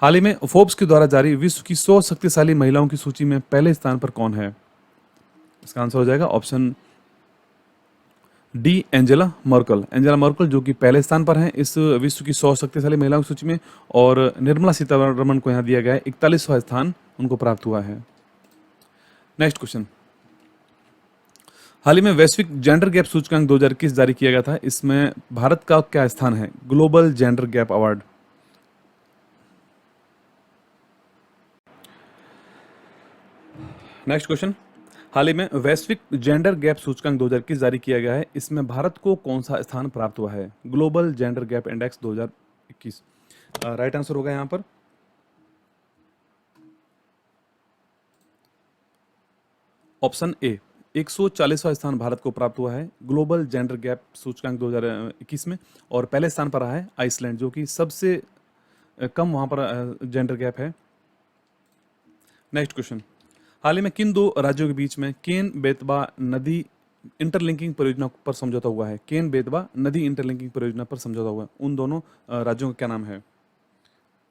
हाल ही में फोर्ब्स के द्वारा जारी विश्व की 100 शक्तिशाली महिलाओं की सूची में पहले स्थान पर कौन है? इसका आंसर हो जाएगा option D, Angela Merkel. Angela Merkel जो कि पहले स्थान पर हैं इस विश्व की 100 शक्तिशाली महिलाओं की सूची में, और निर्मला सीतारमण को यहाँ दिया गया है 41वां स्थान उनको प्राप्त हुआ है। नेक्स्ट क्वेश्चन, हाल ही में वैश्विक जेंडर गैप सूचकांक 2021 जारी किया गया था, इसमें भारत का क्या स्थान है? Global gender gap award. Next question, हाल ही में वैश्विक जेंडर गैप सूचकांक 2021 जारी किया गया है, इसमें भारत को कौन सा स्थान प्राप्त हुआ है? Global gender gap index 2021, right answer होगा यहां पर ऑप्शन ए, 140वां स्थान भारत को प्राप्त हुआ है ग्लोबल जेंडर गैप सूचकांक 2021 में, और पहले स्थान पर रहा है आइसलैंड जो कि सबसे कम वहां पर जेंडर गैप है। नेक्स्ट क्वेश्चन, हाल ही में किन दो राज्यों के बीच में केन बेतवा नदी इंटरलिंकिंग परियोजना पर समझौता हुआ है? केन बेतवा नदी इंटरलिंकिंग परियोजना पर समझौता हुआ है, उन दोनों राज्यों का क्या नाम है?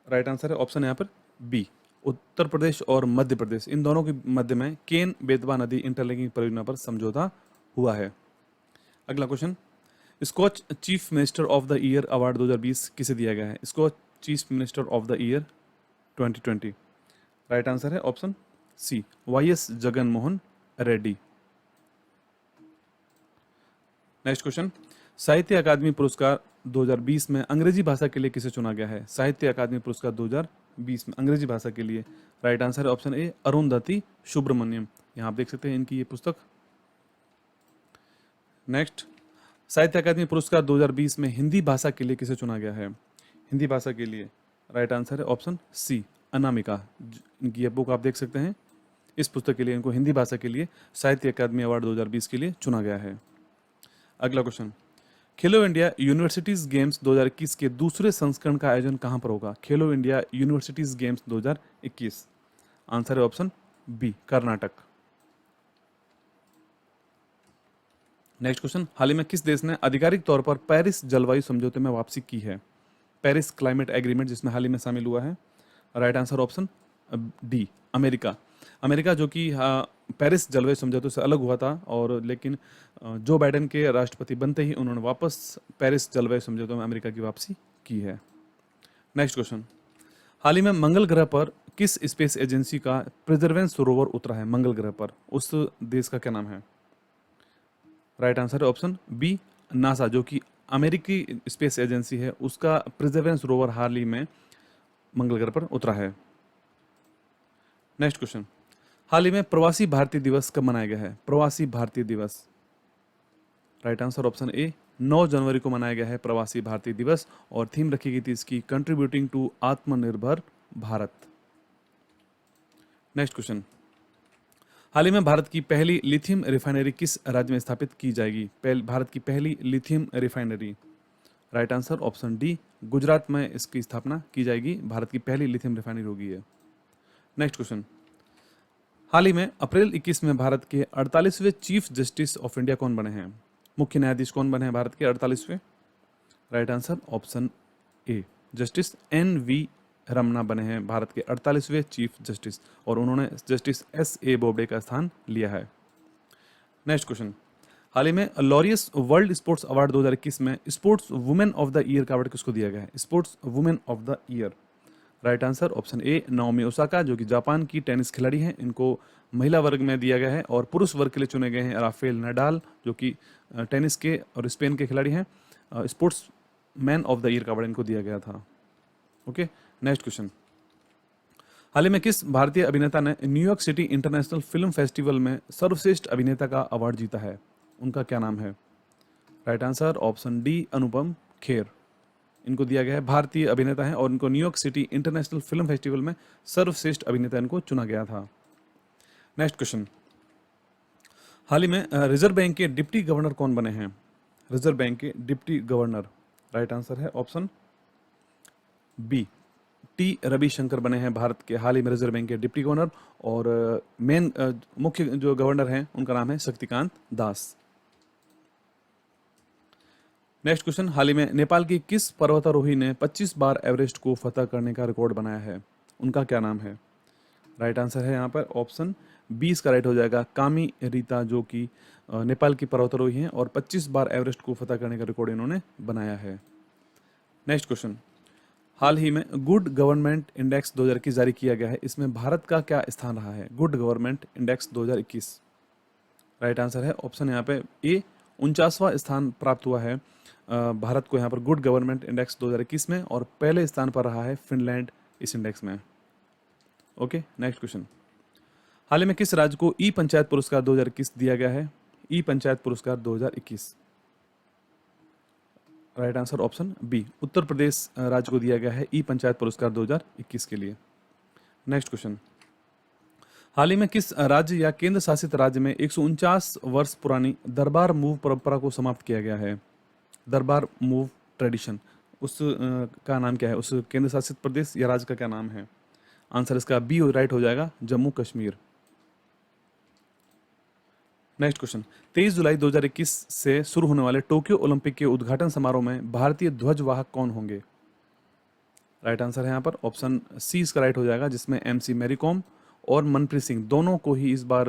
राइट आंसर है ऑप्शन यहाँ पर बी, उत्तर प्रदेश और मध्य प्रदेश, इन दोनों के मध्य में केन बेतवा नदी इंटरलिंकिंग परियोजना पर समझौता हुआ है। अगला question, Skoch chief minister of the year award 2020 किसे दिया गया है? Skoch chief minister of the year 2020, right answer है option C, YS Jagan Mohan Reddy. Next question, Sahitya Akademi पुरस्कार 2020 में अंग्रेजी भाषा के लिए किसे चुना गया है? साहित्य अकादमी पुरस्कार 2020 में अंग्रेजी भाषा के लिए, राइट आंसर है ऑप्शन ए, अरुंधति सुब्रमण्यम। यहां आप देख सकते हैं इनकी ये पुस्तक। नेक्स्ट, साहित्य अकादमी पुरस्कार 2020 में हिंदी भाषा के लिए किसे चुना गया है? हिंदी भाषा के लिए, राइट आंसर है ऑप्शन सी, अनामिका। इनकी ये बुक आप देख सकते हैं, इस पुस्तक के लिए इनको हिंदी भाषा के लिए साहित्य अकादमी अवार्ड 2020 के लिए चुना गया है। अगला क्वेश्चन, खेलो इंडिया यूनिवर्सिटीज गेम्स 2021 के दूसरे संस्करण का आयोजन कहां पर होगा? Khelo India universities games 2021, answer है option B, Karnataka. Next question, हाल ही में किस देश ने आधिकारिक तौर पर पेरिस जलवायु समझौते में वापसी की है? पेरिस क्लाइमेट एग्रीमेंट जिसमें हाल ही में शामिल हुआ है, right answer option D America. America जो कि पेरिस जलवायु समझौते से अलग हुआ था, और लेकिन जो बाइडेन के राष्ट्रपति बनते ही उन्होंने वापस पेरिस जलवायु समझौते में अमेरिका की वापसी की है। नेक्स्ट क्वेश्चन, हाल ही में मंगल ग्रह पर किस स्पेस एजेंसी का प्रिजर्वेंस रोवर उतरा है? मंगल ग्रह पर उस देश का क्या नाम है? राइट आंसर है ऑप्शन बी नासा, जो कि अमेरिकी स्पेस एजेंसी है, उसका प्रिजर्वेंस रोवर हाल ही में मंगल ग्रह पर उतरा है। नेक्स्ट क्वेश्चन, हाल ही में प्रवासी भारतीय दिवस कब मनाया गया है? प्रवासी भारतीय दिवस, राइट आंसर ऑप्शन ए 9 जनवरी को मनाया गया है प्रवासी भारतीय दिवस, और थीम रखी गई थी इसकी कंट्रीब्यूटिंग टू आत्मनिर्भर भारत। नेक्स्ट क्वेश्चन, हाल ही में भारत की पहली लिथियम रिफाइनरी किस राज्य में स्थापित की जाएगी? भारत की पहली lithium refinery, right answer option D Gujarat में इसकी स्थापना की जाएगी। भारत की पहली लिथियम रिफाइनरी होगी ये। नेक्स्ट क्वेश्चन, हाल ही में अप्रैल 21 में भारत के 48वें चीफ जस्टिस ऑफ इंडिया कौन बने हैं? मुख्य न्यायाधीश कौन बने हैं भारत के 48वें? Right answer option A justice N V Ramana बने हैं भारत के 48वें चीफ जस्टिस, और उन्होंने जस्टिस एस ए बोबडे का स्थान लिया है। नेक्स्ट क्वेश्चन, हाल ही में लॉरियस वर्ल्ड स्पोर्ट्स अवार्ड 2021 में sports women of the year का अवार्ड किसको दिया गया है? Sports women of the year, right answer option A Naomi Osaka, जो कि जापान की टेनिस खिलाड़ी हैं, इनको महिला वर्ग में दिया गया है। और पुरुष वर्ग के लिए चुने गए हैं राफेल नडाल, जो कि टेनिस के और स्पेन के खिलाड़ी हैं। Sports man of the year का अवार्ड इनको दिया गया था। ओके, नेक्स्ट क्वेश्चन, हाल ही में किस भारतीय अभिनेता ने New York city international film festival में सर्वश्रेष्ठ अभिनेता का अवार्ड जीता है? उनका क्या नाम है? Right answer option D Anupam Kher, इनको दिया गया है। भारतीय अभिनेता हैं और इनको New York city international film festival में सर्वश्रेष्ठ अभिनेता इनको चुना गया था। नेक्स्ट क्वेश्चन, हाल ही में रिजर्व बैंक के डिप्टी गवर्नर कौन बने हैं? रिजर्व बैंक के डिप्टी गवर्नर, राइट आंसर है ऑप्शन बी टी रविशंकर बने हैं भारत के हाल ही में रिजर्व बैंक के डिप्टी गवर्नर, और मेन मुख्य जो गवर्नर हैं उनका नाम है शक्तिकांत दास। नेक्स्ट क्वेश्चन, हाल ही में नेपाल की किस पर्वतारोही ने 25 बार एवरेस्ट को फतह करने का रिकॉर्ड बनाया है? उनका क्या नाम है? राइट आंसर है यहाँ पर ऑप्शन बी इसका राइट हो जाएगा कामी रीता, जो कि नेपाल की पर्वतारोही हैं और 25 बार एवरेस्ट को फतह करने का रिकॉर्ड इन्होंने बनाया है। नेक्स्ट क्वेश्चन, हाल ही में गुड गवर्नमेंट इंडेक्स 2021 जारी किया गया है, इसमें भारत का क्या स्थान रहा है? Good government index 2021, right answer है ऑप्शन यहाँ पे ए 49वां स्थान प्राप्त हुआ है भारत को यहाँ पर गुड गवर्नमेंट इंडेक्स 2021 में, और पहले स्थान पर रहा है फिनलैंड इस इंडेक्स में। ओके, नेक्स्ट क्वेश्चन, हाल ही में किस राज्य को ई पंचायत पुरस्कार 2021 दिया गया है? ई पंचायत पुरस्कार 2021, right answer option B Uttar Pradesh राज्य को दिया गया है ई पंचायत पुरस्कार 2021 के लिए। नेक्स्ट क्वेश्चन, हाल ही में किस राज्य या केंद्र शासित राज्य में 149 वर्ष पुरानी दरबार मूव परंपरा को समाप्त किया गया है? दरबार मूव ट्रेडिशन, उस का नाम क्या है? उस केंद्र शासित प्रदेश या राज्य का क्या नाम है? आंसर इसका बी राइट हो जाएगा जम्मू कश्मीर। नेक्स्ट क्वेश्चन, 23 जुलाई 2021 से शुरू होने वाले टोक्यो ओलंपिक के उद्घाटन समारोह में भारतीय ध्वजवाहक कौन होंगे? राइट आंसर है यहाँ पर ऑप्शन सी इसका राइट हो जाएगा, जिसमें MC मैरी कॉम और मनप्रीत सिंह दोनों को ही इस बार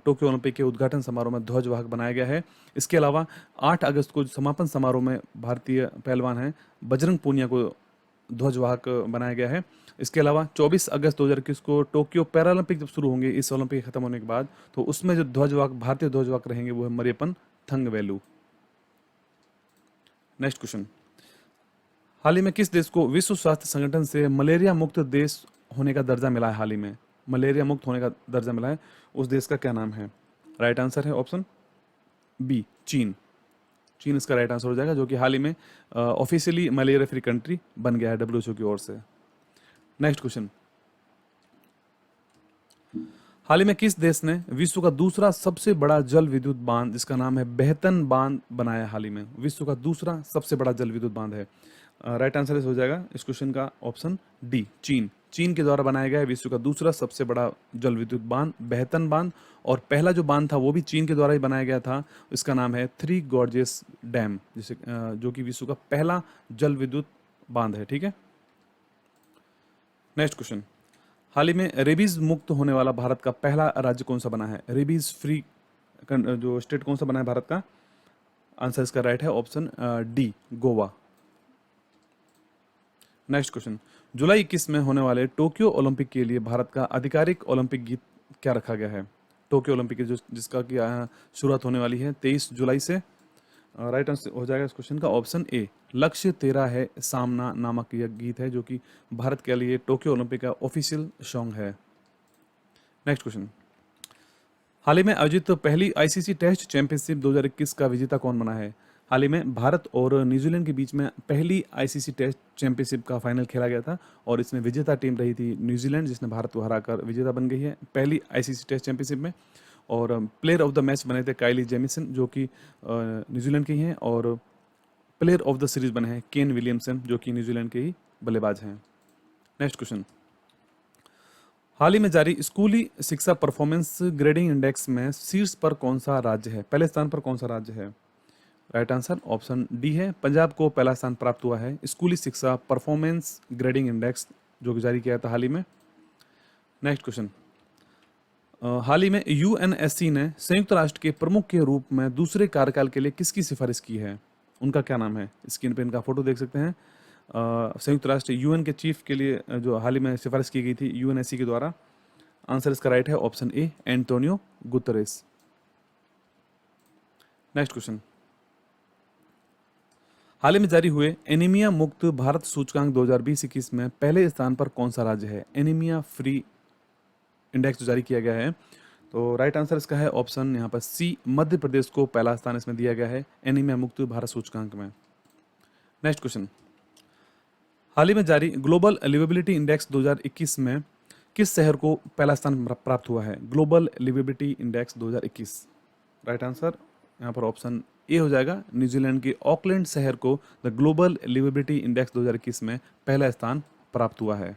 टोक्यो ओलंपिक के उद्घाटन समारोह में ध्वजवाहक बनाया गया है। इसके अलावा 8 अगस्त को समापन समारोह में भारतीय पहलवान हैं बजरंग पूनिया को ध्वजवाहक बनाया गया है। इसके अलावा 24 अगस्त 2021 को टोक्यो पैरालंपिक जब शुरू होंगे इस ओलंपिक खत्म होने के बाद, तो उसमें जो ध्वजवाहक भारतीय ध्वजवाहक रहेंगे वो है मरियप्पन थंगवेलु। नेक्स्ट क्वेश्चन, हाल ही में किस देश को विश्व स्वास्थ्य संगठन से मलेरिया मुक्त देश होने का दर्जा मिला है? हाल ही में मलेरिया मुक्त होने का दर्जा मिला है, उस देश का क्या नाम है? राइट आंसर है ऑप्शन बी चीन। चीन इसका राइट आंसर हो जाएगा, जो कि हाल ही में ऑफिशियली मलेरिया फ्री कंट्री बन गया है WHO की ओर से। नेक्स्ट क्वेश्चन, हाल ही में किस देश ने विश्व का दूसरा सबसे बड़ा जल विद्युत बांध जिसका नाम है बेहतन बांध बनाया? हाल ही में विश्व का दूसरा सबसे बड़ा जल विद्युत बांध है। राइट आंसर हो जाएगा इस क्वेश्चन का ऑप्शन डी चीन। चीन के द्वारा बनाया गया है विश्व का दूसरा सबसे बड़ा जल विद्युत बांध बेहतन बांध, और पहला जो बांध था वो भी चीन के द्वारा ही बनाया गया था। इसका नाम है थ्री गॉर्जेस डैम, जिसे जो कि विश्व का पहला जल विद्युत बांध है। ठीक है, नेक्स्ट क्वेश्चन, हाल ही में रेबीज मुक्त होने वाला भारत का पहला राज्य कौन सा बना है? रेबीज फ्री जो स्टेट कौन सा बना है भारत का? आंसर इसका राइट है option D, Goa. Next question, जुलाई 21 में होने वाले टोक्यो ओलंपिक के लिए भारत का आधिकारिक ओलंपिक गीत क्या रखा गया है? टोक्यो ओलंपिक जो जिसका कि शुरुआत होने वाली है 23 जुलाई से। राइट आंसर हो जाएगा इस क्वेश्चन का ऑप्शन ए, लक्ष्य तेरा है सामना नामक यह गीत है जो कि भारत के लिए टोक्यो ओलंपिक का ऑफिशियल सॉन्ग है। नेक्स्ट क्वेश्चन, हाल ही में आयोजित पहली आईसीसी टेस्ट चैंपियनशिप 2021 का विजेता कौन बना है? हाल ही में भारत और न्यूजीलैंड के बीच में पहली आईसीसी टेस्ट चैंपियनशिप का फाइनल खेला गया था और इसमें विजेता टीम रही थी न्यूजीलैंड, जिसने भारत को हराकर विजेता बन गई है पहली आईसीसी टेस्ट चैंपियनशिप में। और प्लेयर ऑफ द मैच बने थे काइली जेमिसन जो कि न्यूजीलैंड के ही हैं, और प्लेयर ऑफ द सीरीज बने हैं केन विलियमसन जो कि न्यूजीलैंड के ही बल्लेबाज हैं। नेक्स्ट क्वेश्चन, हाल ही में जारी स्कूली शिक्षा परफॉर्मेंस ग्रेडिंग इंडेक्स में शीर्ष पर कौन सा राज्य है? पहले स्थान पर कौन सा राज्य है? राइट आंसर ऑप्शन डी है, पंजाब को पहला स्थान प्राप्त हुआ है स्कूली शिक्षा परफॉर्मेंस ग्रेडिंग इंडेक्स जो कि जारी किया था हाल ही में। नेक्स्ट क्वेश्चन, हाल ही में यूएनएससी ने संयुक्त राष्ट्र के प्रमुख के रूप में दूसरे कार्यकाल के लिए किसकी सिफारिश की है? उनका क्या नाम है? स्क्रीन पे इनका फोटो देख सकते हैं। संयुक्त राष्ट्र यूएन के चीफ के लिए जो हाल ही में सिफारिश की गई थी यूएनएससी के द्वारा। आंसर इसका राइट है option A, Antonio Guterres. Next question, हाल ही में जारी हुए एनीमिया मुक्त भारत सूचकांक 2020-21 में पहले स्थान पर कौन सा राज्य है? एनीमिया फ्री इंडेक्स जो जारी किया गया है, तो राइट आंसर इसका है ऑप्शन यहाँ पर सी, मध्य प्रदेश को पहला स्थान इसमें दिया गया है एनीमिया मुक्त भारत सूचकांक में। नेक्स्ट क्वेश्चन, हाल ही में जारी ग्लोबल लिवेबिलिटी इंडेक्स 2021 में किस शहर को पहला स्थान प्राप्त हुआ है? Global liveability index 2021। Right answer यहाँ पर ऑप्शन ए हो जाएगा, न्यूजीलैंड के ऑकलैंड शहर को द ग्लोबल लिवेबिलिटी इंडेक्स 2021 में पहला स्थान प्राप्त हुआ है।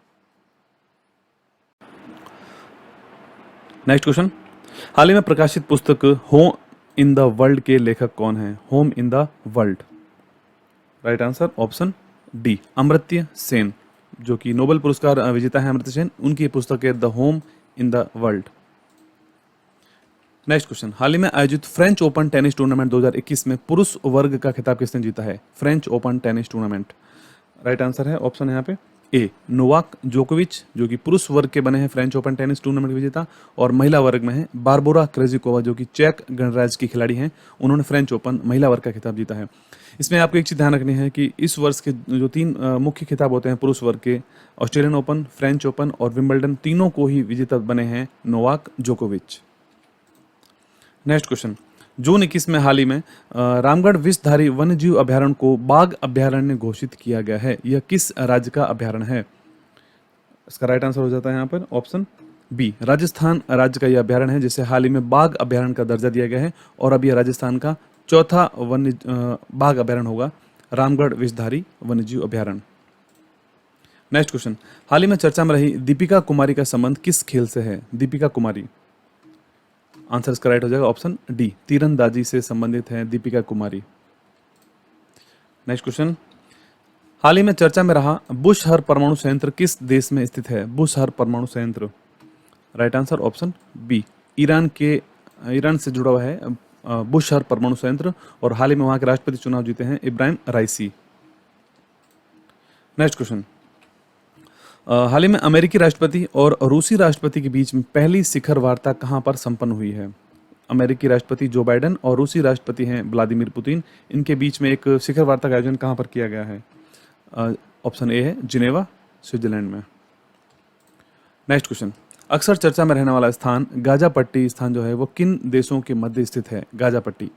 नेक्स्ट क्वेश्चन, हाल ही में प्रकाशित पुस्तक होम इन द वर्ल्ड के लेखक कौन है? Home in the world. Right answer option D, Amartya Sen जो कि नोबेल पुरस्कार विजेता है अमर्त्य सेन, उनकी पुस्तक है the home in the world. Next question, हाल ही में आयोजित फ्रेंच ओपन टेनिस टूर्नामेंट 2021 में पुरुष वर्ग का खिताब किसने जीता है? French open tennis tournament. Right answer है ऑप्शन यहाँ पे ए, नोवाक जोकोविच जो कि पुरुष वर्ग के बने हैं फ्रेंच ओपन टेनिस टूर्नामेंट विजेता, और महिला वर्ग में है बारबोरा क्रेजिकोवा जो कि चेक गणराज्य की खिलाड़ी हैं, उन्होंने फ्रेंच ओपन महिला वर्ग का खिताब जीता है। इसमें आपको एक चीज़ ध्यान रखनी है कि इस वर्ष के जो तीन मुख्य खिताब होते हैं पुरुष वर्ग के, ऑस्ट्रेलियन ओपन, फ्रेंच ओपन और विंबलडन, तीनों को ही विजेता बने हैं नोवाक जोकोविच। नेक्स्ट क्वेश्चन, जून 21 में हाल ही में रामगढ़ विषधारी वन्यजीव अभयारण्य को बाघ अभयारण्य घोषित किया गया है। यह किस राज्य का अभयारण्य है? इसका राइट आंसर हो जाता है यहाँ पर ऑप्शन बी, राजस्थान राज्य का यह अभयारण्य है जिसे हाल ही में बाघ अभयारण्य का दर्जा दिया गया है, और अब यह राजस्थान का चौथा वन्य बाघ अभयारण्य होगा, रामगढ़ विषधारी वन्यजीव अभयारण्य। नेक्स्ट क्वेश्चन, हाल ही में चर्चा में रही दीपिका कुमारी का संबंध किस खेल से है? दीपिका कुमारी। आंसर इसका राइट हो जाएगा ऑप्शन डी, तीरंदाजी से संबंधित है दीपिका कुमारी। नेक्स्ट क्वेश्चन, हाल ही में चर्चा में रहा बुशहर परमाणु संयंत्र किस देश में स्थित है? बुशहर परमाणु संयंत्र। Right answer option B, Iran से जुड़ा हुआ है बुशहर परमाणु संयंत्र, और हाल ही में वहां के राष्ट्रपति चुनाव जीते हैं इब्राहिम राइसी। नेक्स्ट क्वेश्चन, हाल ही में अमेरिकी राष्ट्रपति और रूसी राष्ट्रपति के बीच में पहली शिखर वार्ता कहां पर संपन्न हुई है? अमेरिकी राष्ट्रपति जो बाइडेन और रूसी राष्ट्रपति हैं व्लादिमीर पुतिन, इनके बीच में एक शिखर वार्ता का आयोजन कहां पर किया गया है? ऑप्शन ए है जिनेवा, स्विट्जरलैंड में। नेक्स्ट क्वेश्चन, अक्सर चर्चा में रहने वाला स्थान गाजा पट्टी स्थान जो है वो किन देशों के मध्य स्थित है? गाजा पट्टी।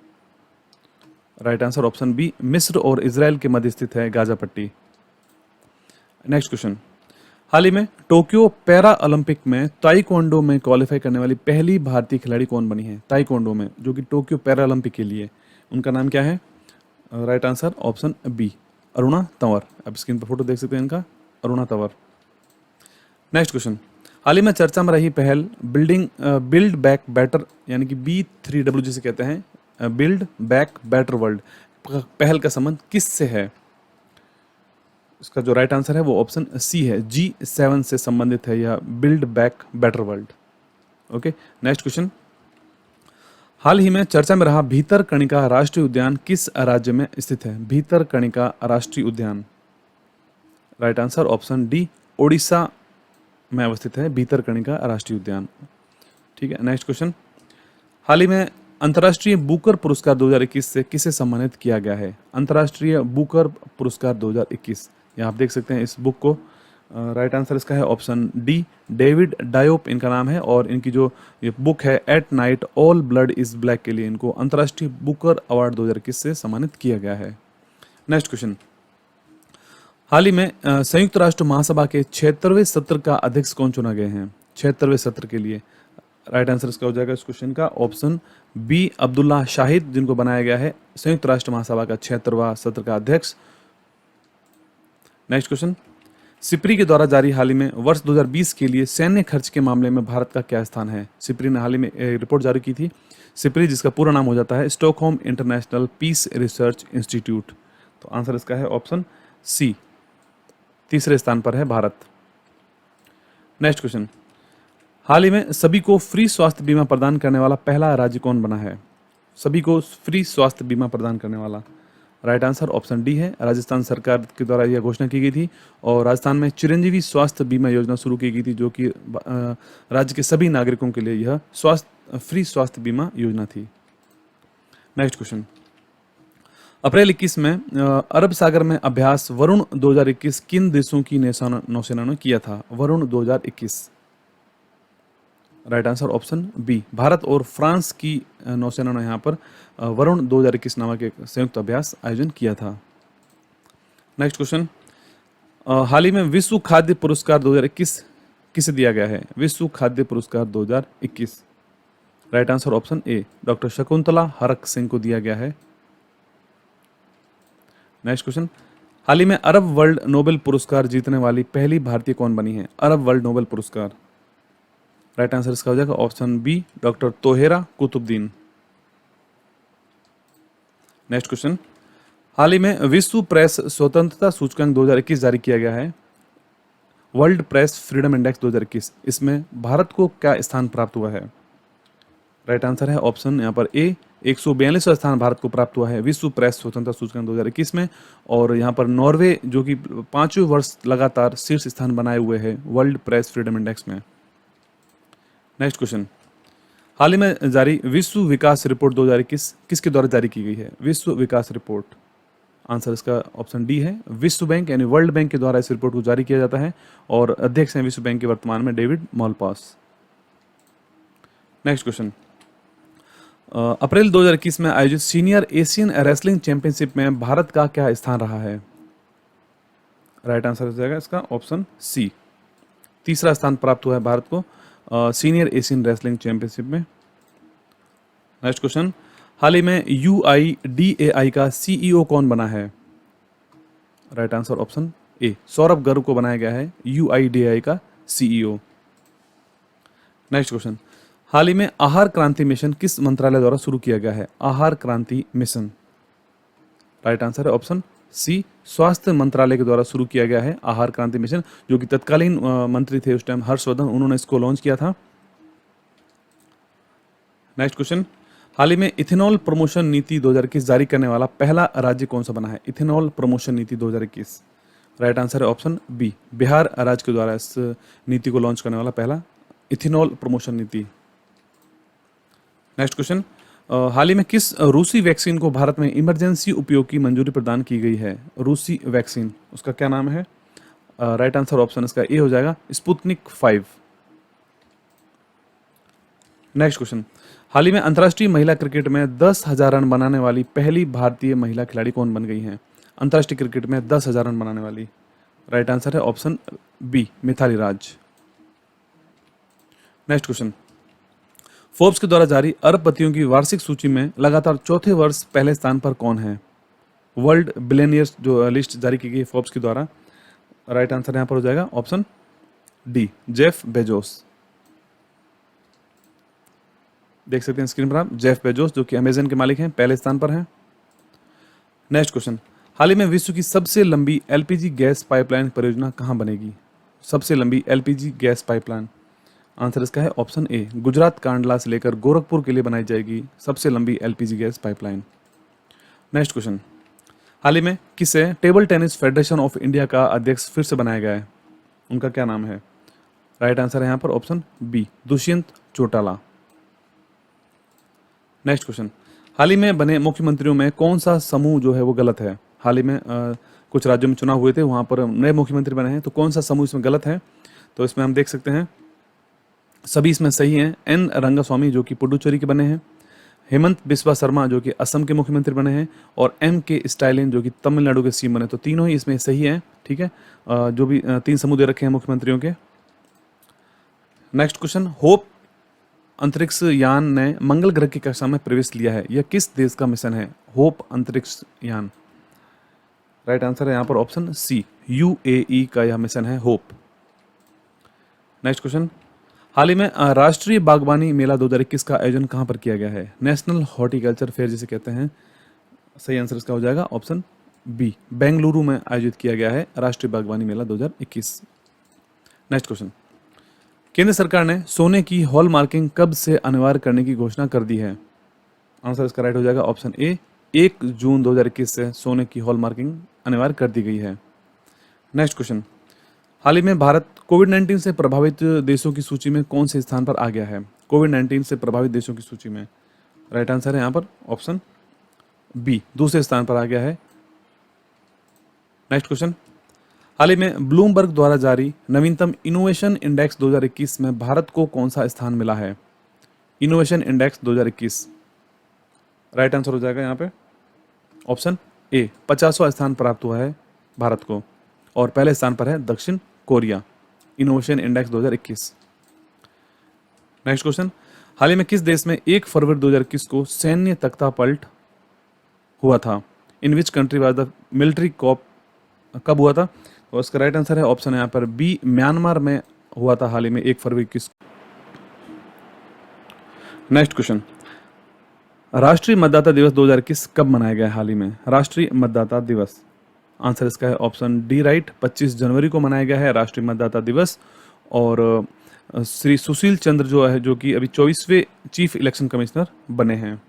राइट आंसर ऑप्शन बी, मिस्र और इजराइल के मध्य स्थित है गाजा पट्टी। नेक्स्ट क्वेश्चन, हाल ही में टोक्यो पैरा ओलंपिक में ताइक्वांडो में क्वालिफाई करने वाली पहली भारतीय खिलाड़ी कौन बनी है? ताइक्वांडो में जो कि टोक्यो पैरा ओलंपिक के लिए, उनका नाम क्या है? Right answer option B, Aruna Tanwar. अब स्क्रीन पर फोटो देख सकते हैं इनका, अरुणा तंवर। नेक्स्ट क्वेश्चन, हाल ही में चर्चा में रही पहल बिल्ड बैक बेटर यानी कि B3W जिसे कहते हैं, बिल्ड बैक बेटर वर्ल्ड, पहल का संबंध किस से है? इसका जो राइट आंसर है वो ऑप्शन सी है, G7 से संबंधित है यह, build back better world. Okay, next question. हाल ही में चर्चा में रहा भीतरकणिका राष्ट्रीय उद्यान किस राज्य में स्थित है? भीतरकणिका राष्ट्रीय उद्यान, right answer option D, Odisha में अवस्थित है भीतरकणिका राष्ट्रीय उद्यान। ठीक है, नेक्स्ट क्वेश्चन। हाल ही में अंतर्राष्ट्रीय बुकर पुरस्कार 2021 से किसे सम्मानित किया गया है? अंतर्राष्ट्रीय बुकर पुरस्कार 2021, यहाँ आप देख सकते हैं इस बुक को। राइट आंसर इसका है ऑप्शन डी, डेविड डायोप इनका नाम है, और इनकी जो ये बुक है at night all blood is black के लिए इनको अंतर्राष्ट्रीय बुकर अवार्ड 2021 से सम्मानित किया गया है। Next question. हाल ही में संयुक्त राष्ट्र महासभा के 76वें सत्र का अध्यक्ष कौन चुना गए हैं? 76वें सत्र के लिए राइट आंसर इसका हो जाएगा इस क्वेश्चन का ऑप्शन बी, अब्दुल्ला शाहिद, जिनको बनाया गया है संयुक्त राष्ट्र महासभा का 76वां सत्र का अध्यक्ष। Next question. सिप्री के द्वारा जारी हाल ही में वर्ष 2020 के लिए सैन्य खर्च के मामले में भारत का क्या स्थान है? सिप्री ने हाल ही में एक रिपोर्ट जारी की थी। सिप्री जिसका पूरा नाम हो जाता है Stockholm international peace research institute. तो आंसर इसका है ऑप्शन सी, तीसरे स्थान पर है भारत। Next question. हाल ही में सभी को फ्री स्वास्थ्य बीमा प्रदान करने वाला पहला राज्य कौन बना है? सभी को फ्री स्वास्थ्य बीमा प्रदान करने वाला, राइट आंसर ऑप्शन डी है, राजस्थान सरकार के द्वारा यह घोषणा की गई थी और राजस्थान में चिरंजीवी स्वास्थ्य बीमा योजना शुरू की गई थी, जो कि राज्य के सभी नागरिकों के लिए यह फ्री स्वास्थ्य बीमा योजना थी। Next question. अप्रैल 21 में अरब सागर में अभ्यास वरुण 2021 किन देशों की नौसेना ने किया था? Varun 2021, right answer option B, Bharat और फ्रांस की नौसेना ने यहाँ पर वरुण 2021 नामक एक संयुक्त अभ्यास आयोजन किया था। Next question. हाल ही में विश्व खाद्य पुरस्कार 2021 किसे दिया गया है? विश्व खाद्य पुरस्कार 2021, राइट आंसर ऑप्शन ए, डॉक्टर शकुंतला हरक सिंह को दिया गया है। Next question. हाल ही में अरब वर्ल्ड नोबेल पुरस्कार जीतने वाली पहली भारतीय कौन बनी है? अरब वर्ल्ड नोबेल पुरस्कार, राइट आंसर इसका हो जाएगा option B, doctor Tohera Qutbuddin. Next question. हाल ही में विश्व प्रेस स्वतंत्रता सूचकांक 2021 जारी किया गया है, वर्ल्ड प्रेस फ्रीडम इंडेक्स 2021। इसमें भारत को क्या स्थान प्राप्त हुआ है? राइट आंसर है ऑप्शन यहाँ पर ए, 142वां स्थान भारत को प्राप्त हुआ है विश्व प्रेस स्वतंत्रता सूचकांक 2021 में। और यहाँ पर नॉर्वे जो कि 5वें वर्ष लगातार शीर्ष स्थान बनाए हुए है वर्ल्ड प्रेस फ्रीडम इंडेक्स में। Next question. हाल ही में जारी विश्व विकास रिपोर्ट 2021 किसके द्वारा जारी की गई है? विश्व विकास रिपोर्ट, आंसर इसका ऑप्शन डी है, विश्व बैंक यानी वर्ल्ड बैंक के द्वारा इस रिपोर्ट को जारी किया जाता है और अध्यक्ष हैं विश्व बैंक के वर्तमान में डेविड मॉलपास। Next question. अप्रैल 2021 में आयोजित सीनियर एशियन रेसलिंग चैंपियनशिप में भारत का क्या स्थान रहा है? राइट आंसर हो जाएगा इसका ऑप्शन सी, तीसरा स्थान प्राप्त हुआ है भारत को सीनियर एशियन रेसलिंग चैंपियनशिप में। Next question. हाल ही में UIDAI का CEO कौन बना है? Right answer option A, Saurabh Garg को बनाया गया है UIDAI का CEO। Next question. हाल ही में आहार क्रांति मिशन किस मंत्रालय द्वारा शुरू किया गया है? आहार क्रांति मिशन, राइट आंसर है ऑप्शन सी, स्वास्थ्य मंत्रालय के द्वारा शुरू किया गया है आहार क्रांति मिशन, जो कि तत्कालीन मंत्री थे उस टाइम हर्षवर्धन, उन्होंने इसको लॉन्च किया था। Next question. हाल ही में इथेनॉल प्रमोशन नीति 2021 जारी करने वाला पहला राज्य कौन सा बना है? इथेनॉल प्रमोशन नीति 2021, राइट आंसर है ऑप्शन बी, बिहार राज्य के द्वारा इस नीति को लॉन्च करने वाला पहला इथेनॉल प्रमोशन नीति। Next question. हाल ही में किस रूसी वैक्सीन को भारत में इमरजेंसी उपयोग की मंजूरी प्रदान की गई है? रूसी वैक्सीन, उसका क्या नाम है? राइट आंसर ऑप्शन इसका ए हो जाएगा, स्पुतनिक 5। Next question. हाल ही में अंतर्राष्ट्रीय महिला क्रिकेट में 10,000 रन बनाने वाली पहली भारतीय महिला खिलाड़ी कौन बन गई है? अंतर्राष्ट्रीय क्रिकेट में 10,000 रन बनाने वाली, राइट आंसर है option B, Mithali Raj. Next question. Forbes के द्वारा जारी अरबपतियों की वार्षिक सूची में लगातार चौथे वर्ष पहले स्थान पर कौन है? वर्ल्ड बिलियनियर्स जो लिस्ट जारी की गई फोर्ब्स के द्वारा, राइट आंसर यहां पर हो जाएगा ऑप्शन डी, जेफ बेजोस। देख सकते हैं स्क्रीन पर आप, जेफ बेजोस जो कि अमेजन के मालिक हैं, पहले स्थान पर हैं। Next question. हाल ही में विश्व की सबसे लंबी एलपीजी गैस पाइपलाइन परियोजना कहाँ बनेगी? सबसे लंबी एलपीजी गैस पाइपलाइन, आंसर इसका है ऑप्शन ए, गुजरात कांडला से लेकर गोरखपुर के लिए बनाई जाएगी सबसे लंबी LPG gas pipeline. Next question, हाल ही में किसे table tennis federation of India का अध्यक्ष फिर से बनाया गया है? उनका क्या नाम है? राइट आंसर है यहाँ पर option B, Dushyant Chautala. Next question, हाल ही में बने मुख्यमंत्रियों में कौन सा समूह जो है वो गलत है? हाल ही में कुछ राज्यों में चुनाव हुए थे, वहाँ पर नए मुख्यमंत्री बने हैं, तो कौन सा समूह इसमें गलत है? तो इसमें हम देख सकते हैं सभी इसमें सही हैं। एन रंगास्वामी जो कि पुडुचेरी के बने हैं, हेमंत बिस्वा शर्मा जो कि असम के मुख्यमंत्री बने हैं, और एम के स्टालिन जो कि तमिलनाडु के सीएम बने। तो तीनों ही इसमें सही हैं, ठीक है। जो भी तीन समूह दे रखे हैं मुख्यमंत्रियों के। नेक्स्ट क्वेश्चन, होप अंतरिक्ष यान ने मंगल ग्रह की कक्षा में प्रवेश लिया है, यह किस देश का मिशन है? होप अंतरिक्ष यान, राइट आंसर है यहाँ पर ऑप्शन सी, यूएई का यह मिशन है होप। नेक्स्ट क्वेश्चन, हाल ही में राष्ट्रीय बागवानी मेला 2021 का आयोजन कहाँ पर किया गया है? नेशनल हॉर्टिकल्चर फेयर जिसे कहते हैं। सही आंसर इसका हो जाएगा ऑप्शन बी, बेंगलुरु में आयोजित किया गया है राष्ट्रीय बागवानी मेला 2021। नेक्स्ट क्वेश्चन, केंद्र सरकार ने सोने की हॉलमार्किंग कब से अनिवार्य करने की घोषणा कर दी है? आंसर इसका राइट हो जाएगा ऑप्शन ए, 1 जून 2021 से सोने की हॉलमार्किंग अनिवार्य कर दी गई है। नेक्स्ट क्वेश्चन, हाल ही में भारत कोविड-19 से प्रभावित देशों की सूची में कौन से स्थान पर आ गया है? कोविड-19 से प्रभावित देशों की सूची में, राइट आंसर है यहाँ पर ऑप्शन बी, दूसरे स्थान पर आ गया है। नेक्स्ट क्वेश्चन, हाल ही में ब्लूमबर्ग द्वारा जारी नवीनतम इनोवेशन इंडेक्स 2021 में भारत को कौन सा स्थान मिला है? इनोवेशन इंडेक्स 2021, राइट आंसर हो जाएगा यहाँ पे ऑप्शन ए, 50वां स्थान प्राप्त हुआ है भारत को, और पहले स्थान पर है दक्षिण Korea, innovation index 2021। Next question, हाल ही में किस देश में 1 फरवरी 2021 को सैन्य तख्ता पलट हुआ था? In which country was the military coup, कब हुआ था? और इसका राइट आंसर है ऑप्शन यहाँ पर बी, म्यांमार में हुआ था हाल ही में 1 फरवरी 21। नेक्स्ट क्वेश्चन, राष्ट्रीय मतदाता दिवस 2021 कब मनाया गया है? हाल ही में राष्ट्रीय मतदाता दिवस, आंसर इसका है ऑप्शन डी राइट, 25 जनवरी को मनाया गया है राष्ट्रीय मतदाता दिवस। और श्री सुशील चंद्र जो है, जो कि अभी 24वें चीफ इलेक्शन कमिश्नर बने हैं।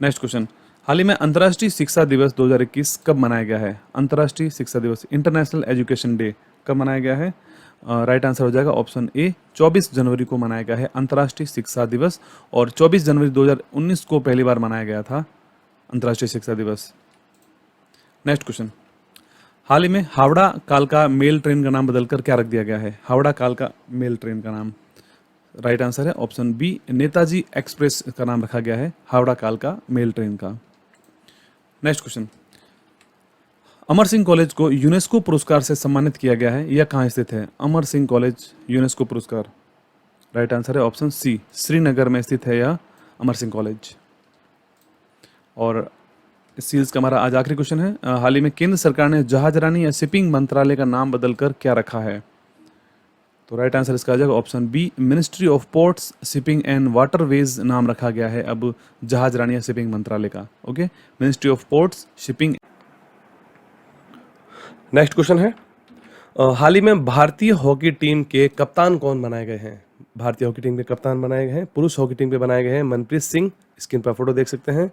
नेक्स्ट क्वेश्चन, हाल ही में अंतर्राष्ट्रीय शिक्षा दिवस 2021 कब मनाया गया है? अंतर्राष्ट्रीय शिक्षा दिवस, इंटरनेशनल एजुकेशन डे, कब मनाया गया है? राइट आंसर हो जाएगा ऑप्शन ए, 24 जनवरी को मनाया गया है अंतर्राष्ट्रीय शिक्षा दिवस, और 24 जनवरी 2019 को पहली बार मनाया गया था अंतर्राष्ट्रीय शिक्षा दिवस। नेक्स्ट क्वेश्चन, हाल ही में हावड़ा कालका मेल ट्रेन का नाम बदलकर क्या रख दिया गया है? हावड़ा कालका मेल ट्रेन का नाम, राइट आंसर है ऑप्शन बी, नेताजी एक्सप्रेस का नाम रखा गया है हावड़ा कालका मेल ट्रेन का। Next question, Amar Singh college को यूनेस्को पुरस्कार से सम्मानित किया गया है, यह कहाँ स्थित है? अमर सिंह कॉलेज यूनेस्को पुरस्कार, राइट आंसर है ऑप्शन सी, श्रीनगर में स्थित है यह अमर सिंह कॉलेज। और इस सीरीज का हमारा आज आखिरी क्वेश्चन है, हाल ही में केंद्र सरकार ने जहाजरानी या शिपिंग मंत्रालय का नाम बदलकर क्या रखा है? तो राइट आंसर इसका आ जाएगा option B, ministry of ports shipping and waterways नाम रखा गया है अब जहाजरानी या शिपिंग मंत्रालय का। Okay, ministry of ports shipping. Next question है, हाल ही में भारतीय हॉकी टीम के कप्तान कौन बनाए गए हैं? भारतीय हॉकी टीम के कप्तान बनाए गए हैं, पुरुष हॉकी टीम के बनाए गए हैं मनप्रीत सिंह, स्क्रीन पर फोटो देख सकते हैं,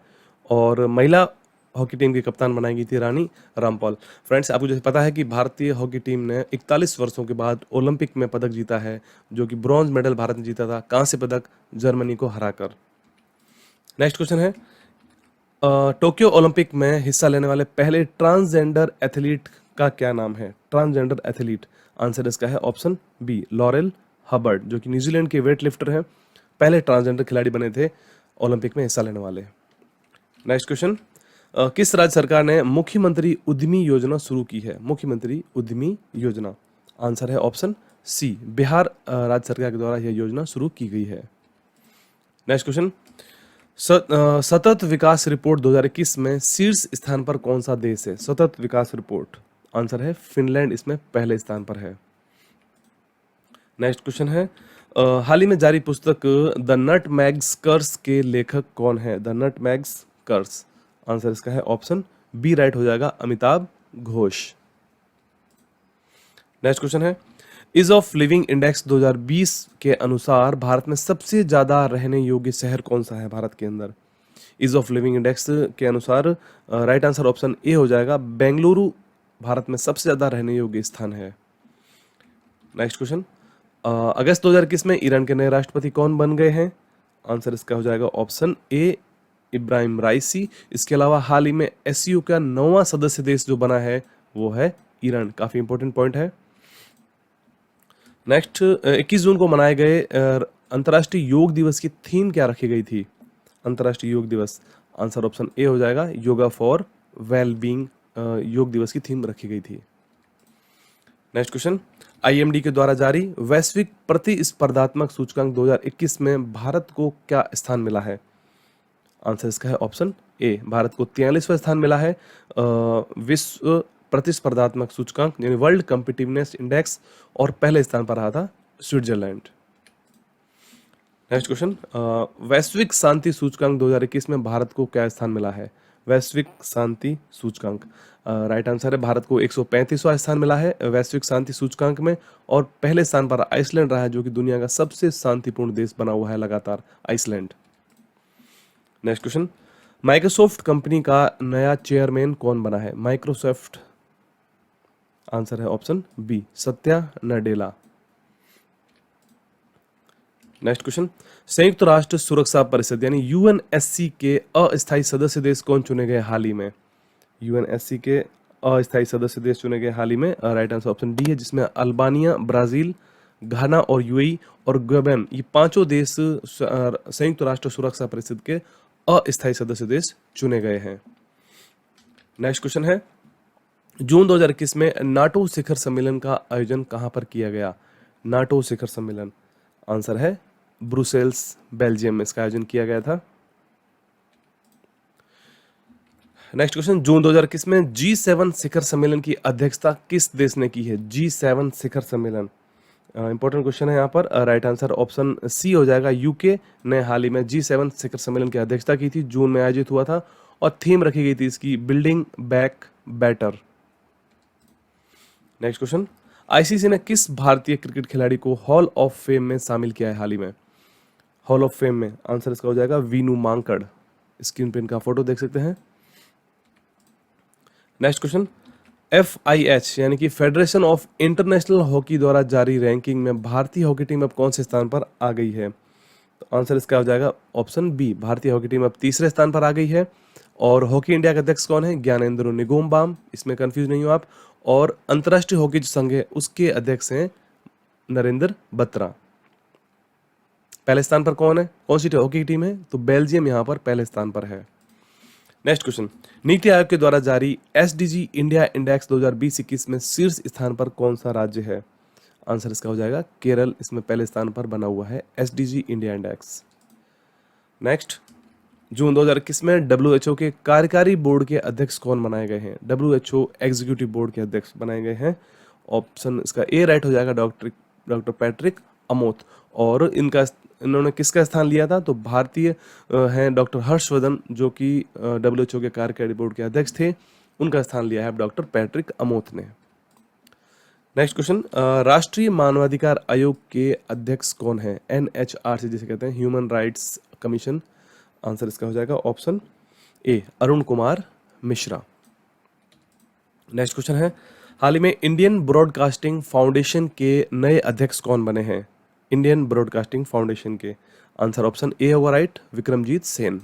और महिला हॉकी टीम की कप्तान बनाई गई थी रानी रामपाल। फ्रेंड्स, आपको जैसे पता है कि भारतीय हॉकी टीम ने 41 वर्षों के बाद ओलंपिक में पदक जीता है, जो कि ब्रॉन्ज मेडल भारत ने जीता था, कांस्य पदक जर्मनी को हराकर। नेक्स्ट क्वेश्चन है, टोक्यो ओलंपिक में हिस्सा लेने वाले पहले ट्रांसजेंडर एथलीट का क्या नाम है? ट्रांसजेंडर एथलीट, आंसर इसका है ऑप्शन बी, लॉरेल हबर्ड, जो कि न्यूजीलैंड के वेट लिफ्टर हैं, पहले ट्रांसजेंडर खिलाड़ी बने थे ओलंपिक में हिस्सा लेने वाले। नेक्स्ट क्वेश्चन, किस राज्य सरकार ने मुख्यमंत्री उद्यमी योजना शुरू की है? मुख्यमंत्री उद्यमी योजना, आंसर है ऑप्शन सी, बिहार राज्य सरकार के द्वारा यह योजना शुरू की गई है। नेक्स्ट क्वेश्चन, सतत विकास रिपोर्ट 2021 में शीर्ष स्थान पर कौन सा देश है? सतत विकास रिपोर्ट, आंसर है फिनलैंड इसमें पहले स्थान पर है। नेक्स्ट क्वेश्चन है, हाल ही में जारी पुस्तक द नटमैग्स कर्स के लेखक कौन है? द नटमैग्स कर्स, आंसर इसका है ऑप्शन बी राइट हो जाएगा अमिताभ घोष। नेक्स्ट क्वेश्चन है इज ऑफ लिविंग इंडेक्स 2020 के अनुसार भारत में सबसे ज्यादा रहने योग्य शहर कौन सा है भारत के अंदर। इज ऑफ लिविंग इंडेक्स के अनुसार राइट आंसर ऑप्शन ए हो जाएगा बेंगलुरु भारत में सबसे ज्यादा रहने योग्य स्थान है। नेक्स्ट क्वेश्चन अगस्त 2021 में ईरान के नए राष्ट्रपति कौन बन गए हैं। आंसर इसका हो जाएगा ऑप्शन ए इब्राहिम राइसी। इसके अलावा हाल ही में एससीओ का 9वां सदस्य देश जो बना है वो है ईरान। काफी इंपॉर्टेंट पॉइंट है। नेक्स्ट 21 जून को मनाए गए अंतर्राष्ट्रीय योग दिवस की थीम क्या रखी गई थी। अंतर्राष्ट्रीय योग दिवस आंसर ऑप्शन ए हो जाएगा योगा फॉर वेल बीइंग योग दिवस की थीम रखी गई थी। नेक्स्ट क्वेश्चन आईएमडी के द्वारा जारी वैश्विक प्रतिस्पर्धात्मक सूचकांक 2021 में भारत को क्या स्थान मिला है। आंसर इसका है ऑप्शन ए भारत को 43वां स्थान मिला है विश्व प्रतिस्पर्धात्मक सूचकांक यानी वर्ल्ड कॉम्पिटिटिवनेस इंडेक्स और पहले स्थान पर रहा था स्विट्जरलैंड। नेक्स्ट क्वेश्चन वैश्विक शांति सूचकांक 2021 में भारत को क्या स्थान मिला है। वैश्विक शांति सूचकांक राइट आंसर है भारत को 135वां स्थान मिला है वैश्विक शांति सूचकांक में और पहले स्थान पर आइसलैंड रहा है जो कि दुनिया का सबसे शांतिपूर्ण देश बना हुआ है लगातार Iceland. Next question Microsoft company का नया चेयरमैन कौन बना है। माइक्रोसॉफ्ट आंसर है option B Satya Nadella. Next question संयुक्त राष्ट्र सुरक्षा परिषद यानी यूएनएससी के अस्थायी सदस्य देश कौन चुने गए हाल ही में। यूएनएससी के अस्थायी सदस्य देश चुने गए हाल ही में राइट आंसर ऑप्शन डी है जिसमें अल्बानिया ब्राजील घाना और यूएई और गबन ये पांचों देश संयुक्त राष्ट्र सुरक्षा परिषद के अस्थायी सदस्य देश चुने गए हैं। नेक्स्ट क्वेश्चन है जून 2021 में नाटो शिखर सम्मेलन का आयोजन कहां पर किया गया। नाटो शिखर सम्मेलन आंसर है ब्रुसेल्स बेल्जियम में इसका आयोजन किया गया था। नेक्स्ट क्वेश्चन जून 2021 में G7 शिखर सम्मेलन की अध्यक्षता किस देश ने की है। G7 शिखर सम्मेलन इंपॉर्टेंट क्वेश्चन है यहाँ पर राइट आंसर ऑप्शन सी हो जाएगा यूके ने हाल ही में G7 शिखर सम्मेलन की अध्यक्षता की थी जून में आयोजित हुआ था और थीम रखी गई थी इसकी building back better. Next question ICC ने किस भारतीय क्रिकेट खिलाड़ी को हॉल ऑफ फेम में शामिल किया है हाल ही में। हॉल ऑफ फेम में आंसर इसका हो जाएगा वीनू मांकड़। स्क्रीन पे इनका फोटो देख सकते हैं। नेक्स्ट क्वेश्चन FIH यानी कि फेडरेशन ऑफ इंटरनेशनल हॉकी द्वारा जारी रैंकिंग में भारतीय हॉकी टीम अब कौन से स्थान पर आ गई है। तो आंसर इसका हो जाएगा ऑप्शन बी भारतीय हॉकी टीम अब तीसरे स्थान पर आ गई है और हॉकी इंडिया के अध्यक्ष कौन है ज्ञानेंद्र निगोमबाम। इसमें कंफ्यूज नहीं हो आप। और अंतर्राष्ट्रीय हॉकी जो संघ है उसके अध्यक्ष हैं नरेंद्र बत्रा। पहले स्थान पर कौन है कौन सी हॉकी टीम है तो बेल्जियम यहां पर पहले स्थान पर है। नेक्स्ट क्वेश्चन नीति आयोग के द्वारा जारी SDG इंडिया इंडेक्स 2020-21 में शीर्ष स्थान पर कौन सा राज्य है। आंसर इसका हो जाएगा केरल। इसमें पहले स्थान पर बना हुआ है SDG India index. Next June 2021 में WHO के कार्यकारी बोर्ड के अध्यक्ष कौन बनाए गए हैं। WHO एग्जीक्यूटिव बोर्ड के अध्यक्ष बनाए गए हैं। ऑप्शन इसका ए राइट हो जाएगा डॉक्टर पैट्रिक अमोथ। और इन्होंने किसका स्थान लिया था तो भारतीय हैं डॉक्टर हर्षवर्धन जो कि WHO के कार्यकारी बोर्ड के अध्यक्ष थे। उनका स्थान लिया है डॉक्टर पैट्रिक अमोथ ने। नेक्स्ट क्वेश्चन राष्ट्रीय मानवाधिकार आयोग के अध्यक्ष कौन है। NHRC जिसे कहते हैं ह्यूमन राइट्स कमीशन। आंसर इसका हो जाएगा ऑप्शन ए अरुण कुमार मिश्रा। नेक्स्ट क्वेश्चन है हाल ही में इंडियन ब्रॉडकास्टिंग फाउंडेशन के नए अध्यक्ष कौन बने हैं। इंडियन ब्रॉडकास्टिंग फाउंडेशन के आंसर ऑप्शन ए होगा right Vikramjit Sen.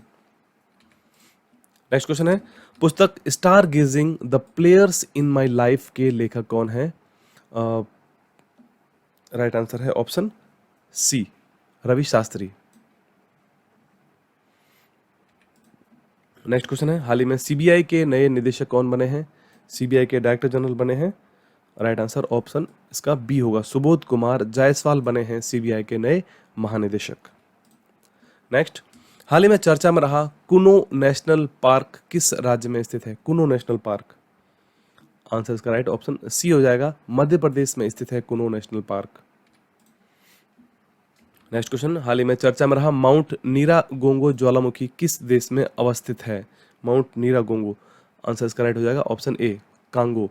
Next question है पुस्तक stargazing the players in my life के लेखक कौन है। राइट आंसर है option C Ravi Shastri. Next question है हाल ही में CBI के नए निदेशक कौन बने हैं। CBI के डायरेक्टर जनरल बने हैं। राइट आंसर ऑप्शन इसका बी होगा सुबोध कुमार जायसवाल बने हैं CBI के नए महानिदेशक। नेक्स्ट हाल ही में चर्चा में रहा कुनो नेशनल पार्क किस राज्य में स्थित है। कुनो नेशनल पार्क आंसर इसका राइट ऑप्शन सी हो जाएगा मध्य प्रदेश में स्थित है कुनो नेशनल पार्क। नेक्स्ट क्वेश्चन हाल ही में चर्चा में रहा माउंट नीरागोंगो ज्वालामुखी किस देश में अवस्थित है। माउंट नीरागोंगो आंसर इसका राइट हो जाएगा ऑप्शन ए, कांगो।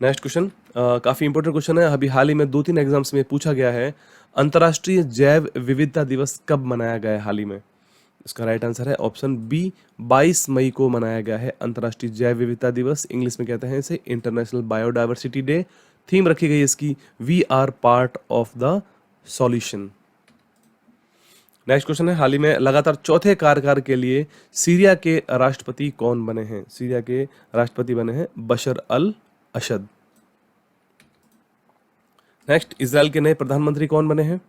नेक्स्ट क्वेश्चन काफी इंपॉर्टेंट क्वेश्चन है, अभी हाल ही में 2-3 एग्जाम्स में पूछा गया है। अंतर्राष्ट्रीय जैव विविधता दिवस कब मनाया गया है हाल ही में? इसका राइट आंसर है ऑप्शन बी, 22 मई को मनाया गया है अंतर्राष्ट्रीय जैव विविधता दिवस। इंग्लिश में कहते हैं इसे इंटरनेशनल बायोडाइवर्सिटी डे। थीम रखी गई इसकी, we are part of the solution. Next question है, हाल ही में लगातार चौथे कार्यकाल के लिए सीरिया के राष्ट्रपति कौन बने हैं? सीरिया के राष्ट्रपति बने हैं बशर अल असद। नेक्स्ट, इजराइल के नए प्रधानमंत्री कौन बने हैं?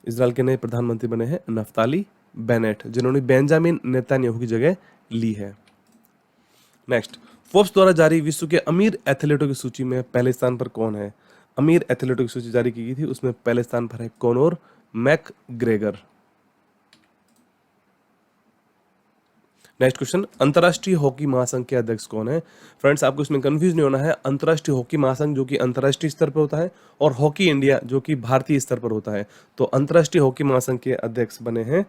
इजराइल के नए प्रधानमंत्री बने हैं नफ्ताली बेनेट, जिन्होंने बेंजामिन नेतन्याहू की जगह ली है। नेक्स्ट, फोर्ब्स द्वारा जारी विश्व के अमीर एथलीटों की सूची में पहले स्थान पर कौन है? अमीर एथलीटों की सूची जारी की गई थी, उसमें पहले स्थान पर है कॉनोर मैकग्रेगर। नेक्स्ट क्वेश्चन, अंतर्राष्ट्रीय हॉकी महासंघ के अध्यक्ष कौन है? फ्रेंड्स, आपको इसमें कंफ्यूज नहीं होना है। अंतर्राष्ट्रीय हॉकी महासंघ जो कि अंतर्राष्ट्रीय स्तर पर होता है, और हॉकी इंडिया जो कि भारतीय स्तर पर होता है। तो अंतर्राष्ट्रीय हॉकी महासंघ के अध्यक्ष बने हैं,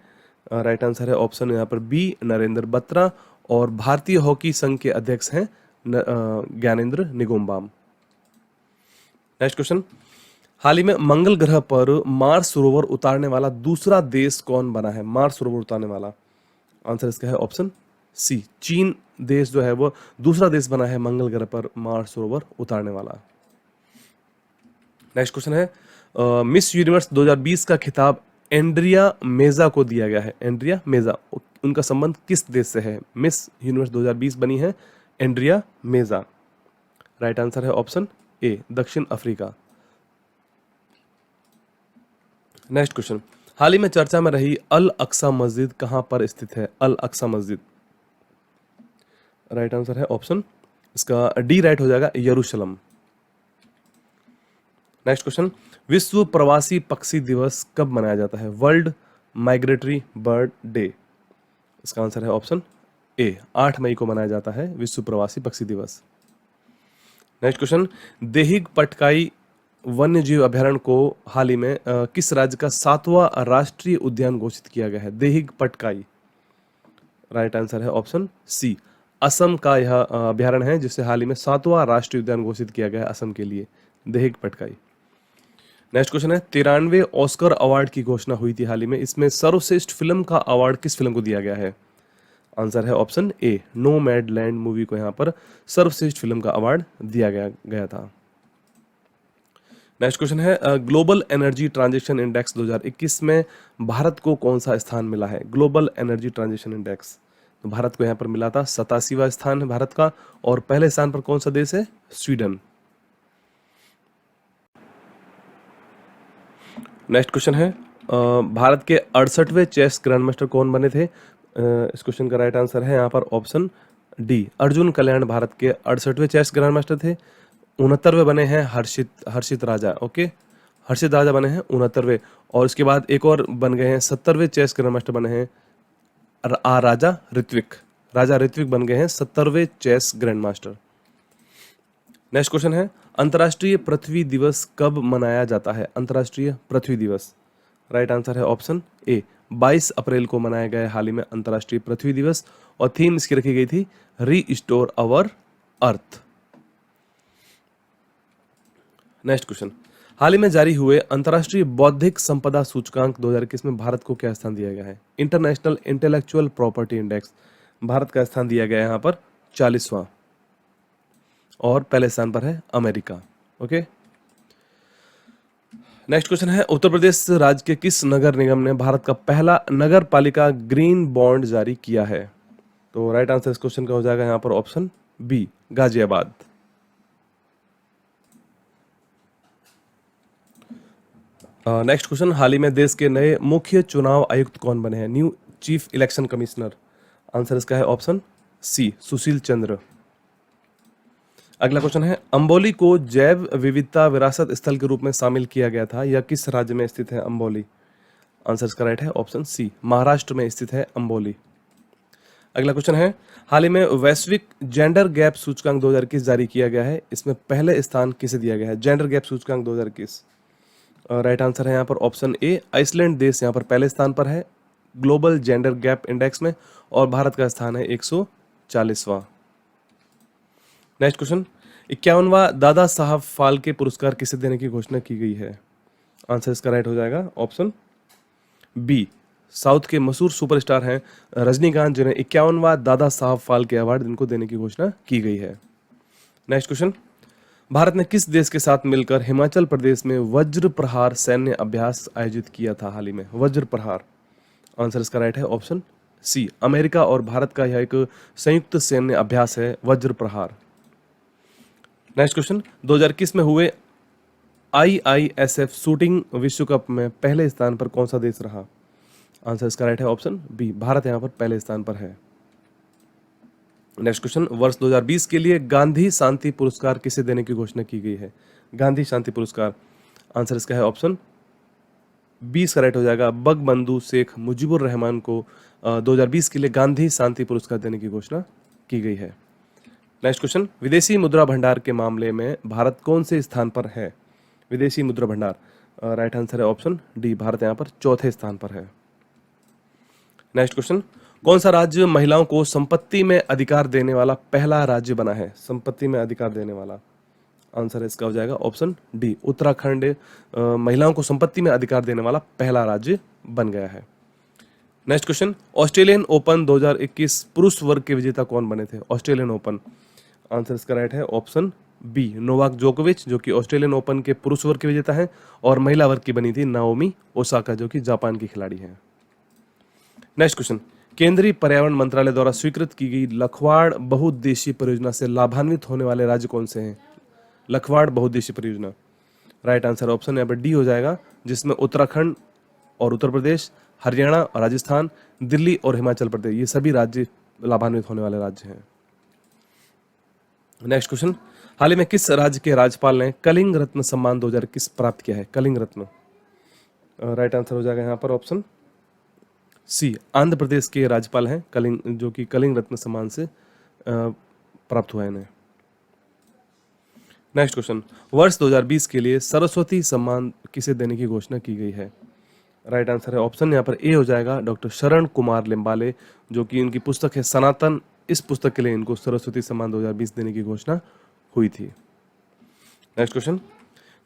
राइट आंसर है ऑप्शन यहाँ पर बी, नरेंद्र बत्रा। और भारतीय हॉकी संघ के अध्यक्ष हैं ज्ञानेंद्र निगोम्बाम। नेक्स्ट क्वेश्चन, हाल ही में मंगल ग्रह पर मार्स रोवर उतारने वाला दूसरा देश कौन बना है? मार्स रोवर उतारने वाला, आंसर इसका है ऑप्शन सी, चीन देश जो है वो दूसरा देश बना है मंगल ग्रह पर मार्स रोवर उतारने वाला। नेक्स्ट क्वेश्चन है, मिस यूनिवर्स 2020 का खिताब एंड्रिया मेजा को दिया गया है। एंड्रिया मेजा, उनका संबंध किस देश से है? मिस यूनिवर्स 2020 बनी है एंड्रिया मेजा। राइट आंसर है ऑप्शन ए, दक्षिण अफ्रीका। नेक्स्ट क्वेश्चन, हाल ही में चर्चा में रही अल अक्सा मस्जिद कहां पर स्थित है? अल अक्सा मस्जिद, राइट आंसर है ऑप्शन इसका डी, राइट हो जाएगा, यरूशलेम। नेक्स्ट क्वेश्चन, विश्व प्रवासी पक्षी दिवस कब मनाया जाता है? वर्ल्ड माइग्रेटरी बर्ड डे, इसका आंसर है ऑप्शन ए, 8 मई को मनाया जाता है विश्व प्रवासी पक्षी दिवस। नेक्स्ट क्वेश्चन, देहिग पटकाई वन्य जीव अभयारण्य को हाल ही में किस राज्य का 7वां राष्ट्रीय उद्यान घोषित किया गया है? देहिग पटकाई, राइट आंसर है ऑप्शन सी, असम का यह अभयारण्य है जिसे हाल ही में 7वां राष्ट्रीय उद्यान घोषित किया गया है असम के लिए, देहिग पटकाई। नेक्स्ट क्वेश्चन है, 93वें ऑस्कर अवार्ड की घोषणा हुई थी हाल ही में, इसमें सर्वश्रेष्ठ फिल्म का अवार्ड किस फिल्म को दिया गया है? आंसर है ऑप्शन ए, नोमैडलैंड मूवी को यहाँ पर सर्वश्रेष्ठ फिल्म का अवार्ड दिया गया था। नेक्स्ट क्वेश्चन है, ग्लोबल एनर्जी ट्रांजिशन इंडेक्स 2021 में भारत को कौन सा स्थान मिला है? ग्लोबल एनर्जी ट्रांजिशन इंडेक्स, तो भारत को यहाँ पर मिला था 87वां स्थान है भारत का। और पहले स्थान पर कौन सा देश है? स्वीडन। नेक्स्ट क्वेश्चन है, भारत के 68वें चेस ग्रैंड मास्टर कौन बने थे? इस क्वेश्चन का राइट आंसर है यहाँ पर ऑप्शन डी, अर्जुन कल्याण भारत के 68वें चेस ग्रैंड मास्टर थे। 69वें बने हैं हर्षित राजा, ओके, हर्षित राजा बने हैं 69वें। और इसके बाद एक और बन गए हैं 70वें चेस ग्रैंड मास्टर बने हैं राजा ऋत्विक बन गए हैं 70वें chess grand master. Next question है, अंतर्राष्ट्रीय पृथ्वी दिवस कब मनाया जाता है? अंतर्राष्ट्रीय पृथ्वी दिवस, राइट आंसर है ऑप्शन ए, 22 अप्रैल को मनाया गया है हाल ही में अंतर्राष्ट्रीय पृथ्वी दिवस। और थीम इसकी रखी गई थी रीस्टोर अवर अर्थ। नेक्स्ट क्वेश्चन, हाल ही में जारी हुए अंतर्राष्ट्रीय बौद्धिक संपदा सूचकांक 2021 में भारत को क्या स्थान दिया गया है? International intellectual property index, Bharat का स्थान दिया गया है यहाँ पर 40वां, और पहले स्थान पर है अमेरिका, ओके। नेक्स्ट क्वेश्चन है, उत्तर प्रदेश राज्य के किस नगर निगम ने भारत का पहला नगर पालिका ग्रीन बॉन्ड जारी किया है? तो राइट आंसर इस क्वेश्चन का हो जाएगा यहाँ पर option B, Ghaziabad. Next question, हाल ही में देश के नए मुख्य चुनाव आयुक्त कौन बने हैं? New chief election commissioner, answer इसका है ऑप्शन सी, सुशील चंद्र। अगला क्वेश्चन है, अंबोली को जैव विविधता विरासत स्थल के रूप में शामिल किया गया था, यह किस राज्य में स्थित है अंबोली? आंसर इसका राइट है ऑप्शन सी, महाराष्ट्र में स्थित है अंबोली। अगला क्वेश्चन है, हाल ही में वैश्विक जेंडर गैप सूचकांक 2021 जारी किया गया है, इसमें पहले स्थान किसे दिया गया है? जेंडर गैप सूचकांक 2021, राइट आंसर है यहाँ पर ऑप्शन ए, आइसलैंड देश यहाँ पर पहले स्थान पर है ग्लोबल जेंडर गैप इंडेक्स में, और भारत का स्थान है 40वां। नेक्स्ट क्वेश्चन, 51वां दादा साहब फाल्के पुरस्कार किसे देने की घोषणा की गई है? आंसर इसका राइट हो जाएगा ऑप्शन बी, साउथ के मशहूर सुपरस्टार हैं रजनीकांत, जिन्हें 51वां दादा साहब फाल्के अवार्ड इनको देने की घोषणा की गई है। नेक्स्ट क्वेश्चन, भारत ने किस देश के साथ मिलकर हिमाचल प्रदेश में वज्र प्रहार सैन्य अभ्यास आयोजित किया था हाल ही में? वज्र प्रहार, आंसर इसका राइट है ऑप्शन सी, अमेरिका और भारत का यह एक संयुक्त सैन्य अभ्यास है वज्र प्रहार। नेक्स्ट क्वेश्चन, 2021 में हुए IISF शूटिंग विश्व कप में पहले स्थान पर कौन सा देश रहा? आंसर इसका राइट है ऑप्शन बी, भारत यहां पर पहले स्थान पर है। नेक्स्ट क्वेश्चन, वर्ष 2020 के लिए गांधी शांति पुरस्कार किसे देने की घोषणा की गई है? गांधी शांति पुरस्कार, आंसर इसका है ऑप्शन बी, इसका राइट हो जाएगा बंगबंधु शेख मुजीबुर रहमान को 2020 के लिए गांधी शांति पुरस्कार देने की घोषणा की गई है। नेक्स्ट क्वेश्चन, विदेशी मुद्रा भंडार के मामले में भारत कौन से स्थान पर है? विदेशी मुद्रा भंडार, राइट आंसर है ऑप्शन डी, भारत यहाँ पर चौथे स्थान पर है। नेक्स्ट क्वेश्चन, कौन सा राज्य महिलाओं को संपत्ति में अधिकार देने वाला पहला राज्य बना है? संपत्ति में अधिकार देने वाला, आंसर इसका हो जाएगा ऑप्शन डी, उत्तराखंड महिलाओं को संपत्ति में अधिकार देने वाला पहला राज्य बन गया है। नेक्स्ट क्वेश्चन, ऑस्ट्रेलियन ओपन 2021 पुरुष वर्ग के विजेता कौन बने थे? ऑस्ट्रेलियन ओपन, आंसर इसका राइट है ऑप्शन बी, नोवाक जोकोविच, जो कि ऑस्ट्रेलियन ओपन के पुरुष वर्ग के विजेता हैं, और महिला वर्ग की बनी थी नाओमी ओसाका, जो कि जापान की खिलाड़ी हैं। नेक्स्ट क्वेश्चन, केंद्रीय पर्यावरण मंत्रालय द्वारा स्वीकृत की गई लखवाड़ बहुउद्देशीय परियोजना से लाभान्वित होने वाले राज्य कौन से हैं? लखवाड़ बहुउद्देशीय परियोजना, राइट आंसर ऑप्शन यहाँ पर डी हो जाएगा, जिसमें उत्तराखंड और उत्तर प्रदेश, हरियाणा और राजस्थान, दिल्ली और हिमाचल प्रदेश, ये सभी राज्य लाभान्वित होने वाले राज्य हैं। नेक्स्ट क्वेश्चन, हाल ही में किस राज्य के राज्यपाल ने कलिंग रत्न सम्मान 2021 प्राप्त किया है? कलिंग रत्न, राइट आंसर हो जाएगा यहाँ पर ऑप्शन सी, आंध्र प्रदेश के राज्यपाल हैं कलिंग, जो कि कलिंग रत्न सम्मान से प्राप्त हुआ है इन्हें। नेक्स्ट क्वेश्चन, वर्ष 2020 के लिए सरस्वती सम्मान किसे देने की घोषणा की गई है? राइट आंसर है ऑप्शन यहाँ पर ए हो जाएगा, डॉक्टर शरण कुमार लिम्बाले, जो कि इनकी पुस्तक है सनातन, इस पुस्तक के लिए इनको सरस्वती सम्मान 2020 देने की घोषणा हुई थी। नेक्स्ट क्वेश्चन,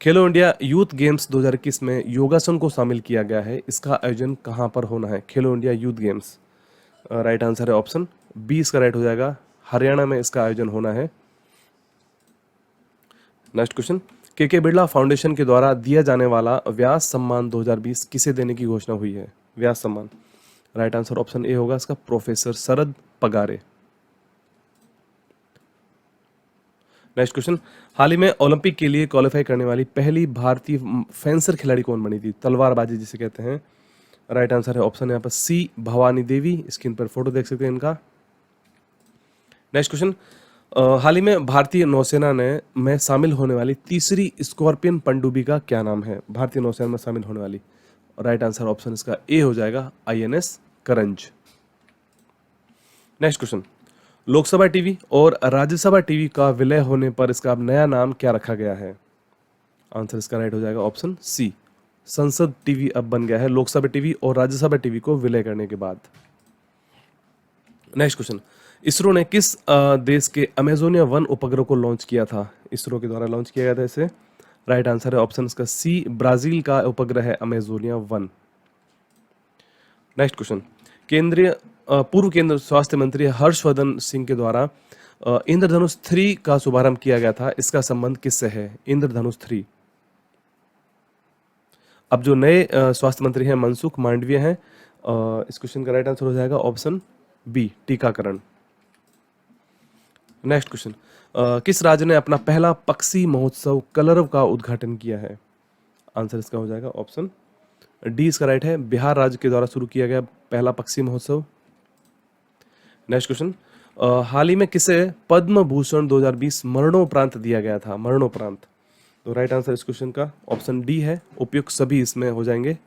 खेलो इंडिया यूथ गेम्स 2021 में योगासन को शामिल किया गया है, इसका आयोजन कहां पर होना है? खेलो India youth games, right answer है ऑप्शन बी, इसका राइट हो जाएगा हरियाणा में इसका आयोजन होना है। नेक्स्ट क्वेश्चन, के बिरला फाउंडेशन के द्वारा दिया जाने वाला व्यास सम्मान 2020 किसे देने की घोषणा हुई है? व्यास सम्मान, राइट आंसर ऑप्शन ए होगा इसका, प्रोफेसर शरद पगारे। नेक्स्ट क्वेश्चन, हाल ही में ओलंपिक के लिए क्वालिफाई करने वाली पहली भारतीय फेंसर खिलाड़ी कौन बनी थी? तलवारबाजी जिसे कहते हैं, राइट आंसर है ऑप्शन यहाँ पर सी, भवानी देवी, स्क्रीन पर फोटो देख सकते हैं इनका। नेक्स्ट क्वेश्चन, हाल ही में भारतीय नौसेना में शामिल होने वाली तीसरी स्कॉर्पियन पनडुब्बी का क्या नाम है? भारतीय नौसेना में शामिल होने वाली, राइट आंसर ऑप्शन इसका ए हो जाएगा, INS करंज। नेक्स्ट क्वेश्चन, लोकसभा टीवी और राज्यसभा टीवी का विलय होने पर इसका अब नया नाम क्या रखा गया है? आंसर इसका राइट हो जाएगा ऑप्शन सी, संसद टीवी अब बन गया है लोकसभा टीवी और राज्यसभा टीवी को विलय करने के बाद। नेक्स्ट क्वेश्चन, इसरो ने किस देश के अमेजोनिया वन उपग्रह को लॉन्च किया था? इसरो के द्वारा लॉन्च किया गया था इसे, राइट आंसर है ऑप्शन इसका सी, ब्राजील का उपग्रह है अमेजोनिया वन। नेक्स्ट क्वेश्चन, पूर्व केंद्रीय स्वास्थ्य मंत्री हर्षवर्धन सिंह के द्वारा इंद्रधनुष 3 का शुभारंभ किया गया था, इसका संबंध किससे है? इंद्रधनुष 3, अब जो नए स्वास्थ्य मंत्री हैं मनसुख मांडविया हैं, इस क्वेश्चन का राइट आंसर हो जाएगा ऑप्शन बी, टीकाकरण। नेक्स्ट क्वेश्चन, किस राज्य ने अपना पहला पक्षी महोत्सव कलरव का उद्घाटन किया है? आंसर इसका हो जाएगा ऑप्शन डी, इसका राइट है, बिहार राज्य के द्वारा शुरू किया गया पहला पक्षी महोत्सव। नेक्स्ट क्वेश्चन, हाल ही में किसे पद्म भूषण 2020 मरणोपरांत दिया गया था? मरणोपरांत, तो राइट आंसर इस क्वेश्चन का ऑप्शन डी है, उपयुक्त सभी इसमें हो जाएंगे।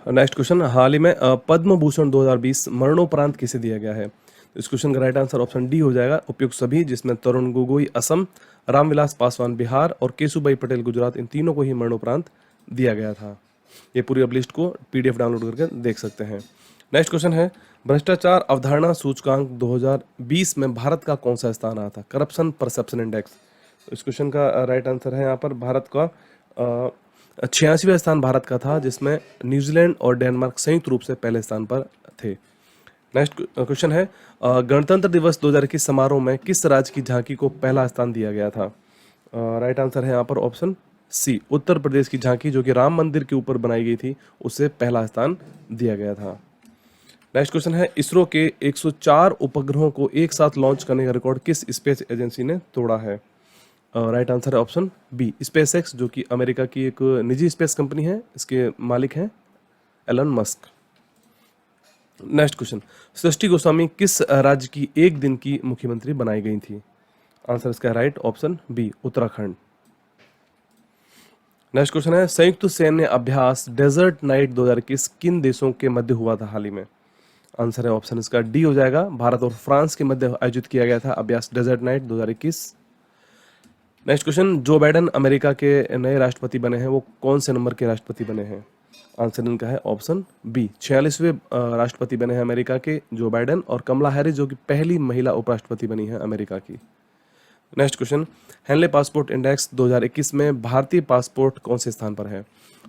नेक्स्ट क्वेश्चन, हाल ही में पद्म भूषण 2020 मरणोपरांत किसे दिया गया है? इस क्वेश्चन का राइट आंसर ऑप्शन डी हो जाएगा, उपयुक्त सभी, जिसमें तरुण गोगोई असम, रामविलास पासवान बिहार और केशुभाई पटेल गुजरात, इन तीनों को ही मरणोपरांत दिया गया था। ये पूरी अब लिस्ट को PDF डाउनलोड करके देख सकते हैं। नेक्स्ट क्वेश्चन है, भ्रष्टाचार अवधारणा सूचकांक 2020 में भारत का कौन सा स्थान आया था? Corruption perception index. इस क्वेश्चन का राइट आंसर है यहाँ पर भारत का 86वां स्थान भारत का था, जिसमें न्यूजीलैंड और डेनमार्क संयुक्त रूप से पहले स्थान पर थे। नेक्स्ट क्वेश्चन है, गणतंत्र दिवस 2021 समारोह में किस राज्य की झांकी को पहला स्थान दिया गया था? राइट आंसर है यहाँ पर ऑप्शन सी, उत्तर प्रदेश की झांकी जो कि राम मंदिर के ऊपर बनाई गई थी, उसे पहला स्थान दिया गया था। नेक्स्ट क्वेश्चन है, इसरो के 104 उपग्रहों को एक साथ लॉन्च करने का रिकॉर्ड किस स्पेस एजेंसी ने तोड़ा है? राइट आंसर है ऑप्शन बी, स्पेसएक्स, जो कि अमेरिका की एक निजी स्पेस कंपनी है। इसके मालिक हैं एलन मस्क। नेक्स्ट क्वेश्चन, सृष्टि गोस्वामी किस राज्य की एक दिन की मुख्यमंत्री बनाई गई थी? आंसर इसका right option B, Uttarakhand. Next question है, संयुक्त सैन्य अभ्यास डेजर्ट नाइट 2021 किन देशों के मध्य हुआ था हाल ही में? आंसर है ऑप्शन इसका डी हो जाएगा, भारत और फ्रांस के मध्य आयोजित किया गया था अभ्यास desert knight 2021। Next question, Joe Biden America के नए राष्ट्रपति बने हैं, वो कौन से नंबर के राष्ट्रपति बने हैं? आंसर इनका है ऑप्शन बी, 46वें राष्ट्रपति बने हैं अमेरिका के जो बाइडेन, और कमला हैरिस जो कि पहली महिला उपराष्ट्रपति बनी है अमेरिका की। Next question, Henley passport index 2021 में भारतीय पासपोर्ट कौन से स्थान पर है?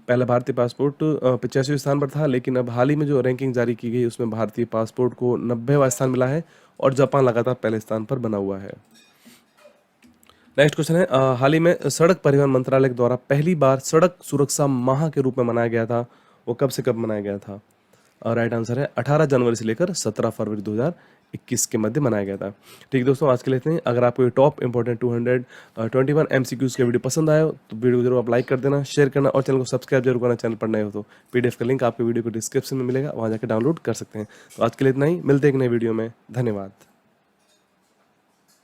पहले भारतीय पासपोर्ट 85वें स्थान पर था, लेकिन अब हाल ही में जो रैंकिंग जारी की गई उसमें भारतीय पासपोर्ट को 90वां स्थान मिला है और जापान लगातार पहले स्थान पर बना हुआ है। नेक्स्ट क्वेश्चन है, हाल ही में सड़क परिवहन मंत्रालय द्वारा पहली बार सड़क सुरक्षा माह के रूप में मनाया गया था, वो कब से कब मनाया गया था? राइट आंसर है 18 जनवरी से लेकर 17 फरवरी 2021 के मध्य मनाया गया था। ठीक है दोस्तों, आज के लिए इतने ही। अगर आपको ये टॉप इंपॉर्टेंट 221 MCQs के वीडियो पसंद आए हो तो वीडियो को जरूर आप लाइक कर देना, शेयर करना और चैनल को सब्सक्राइब जरूर करना चैनल पर नए हो तो। PDF का लिंक आपके वीडियो को डिस्क्रिप्शन में मिलेगा, वहाँ जाकर डाउनलोड कर सकते हैं। तो आज के लिए इतना ही, मिलते हैं एक नए वीडियो में। धन्यवाद।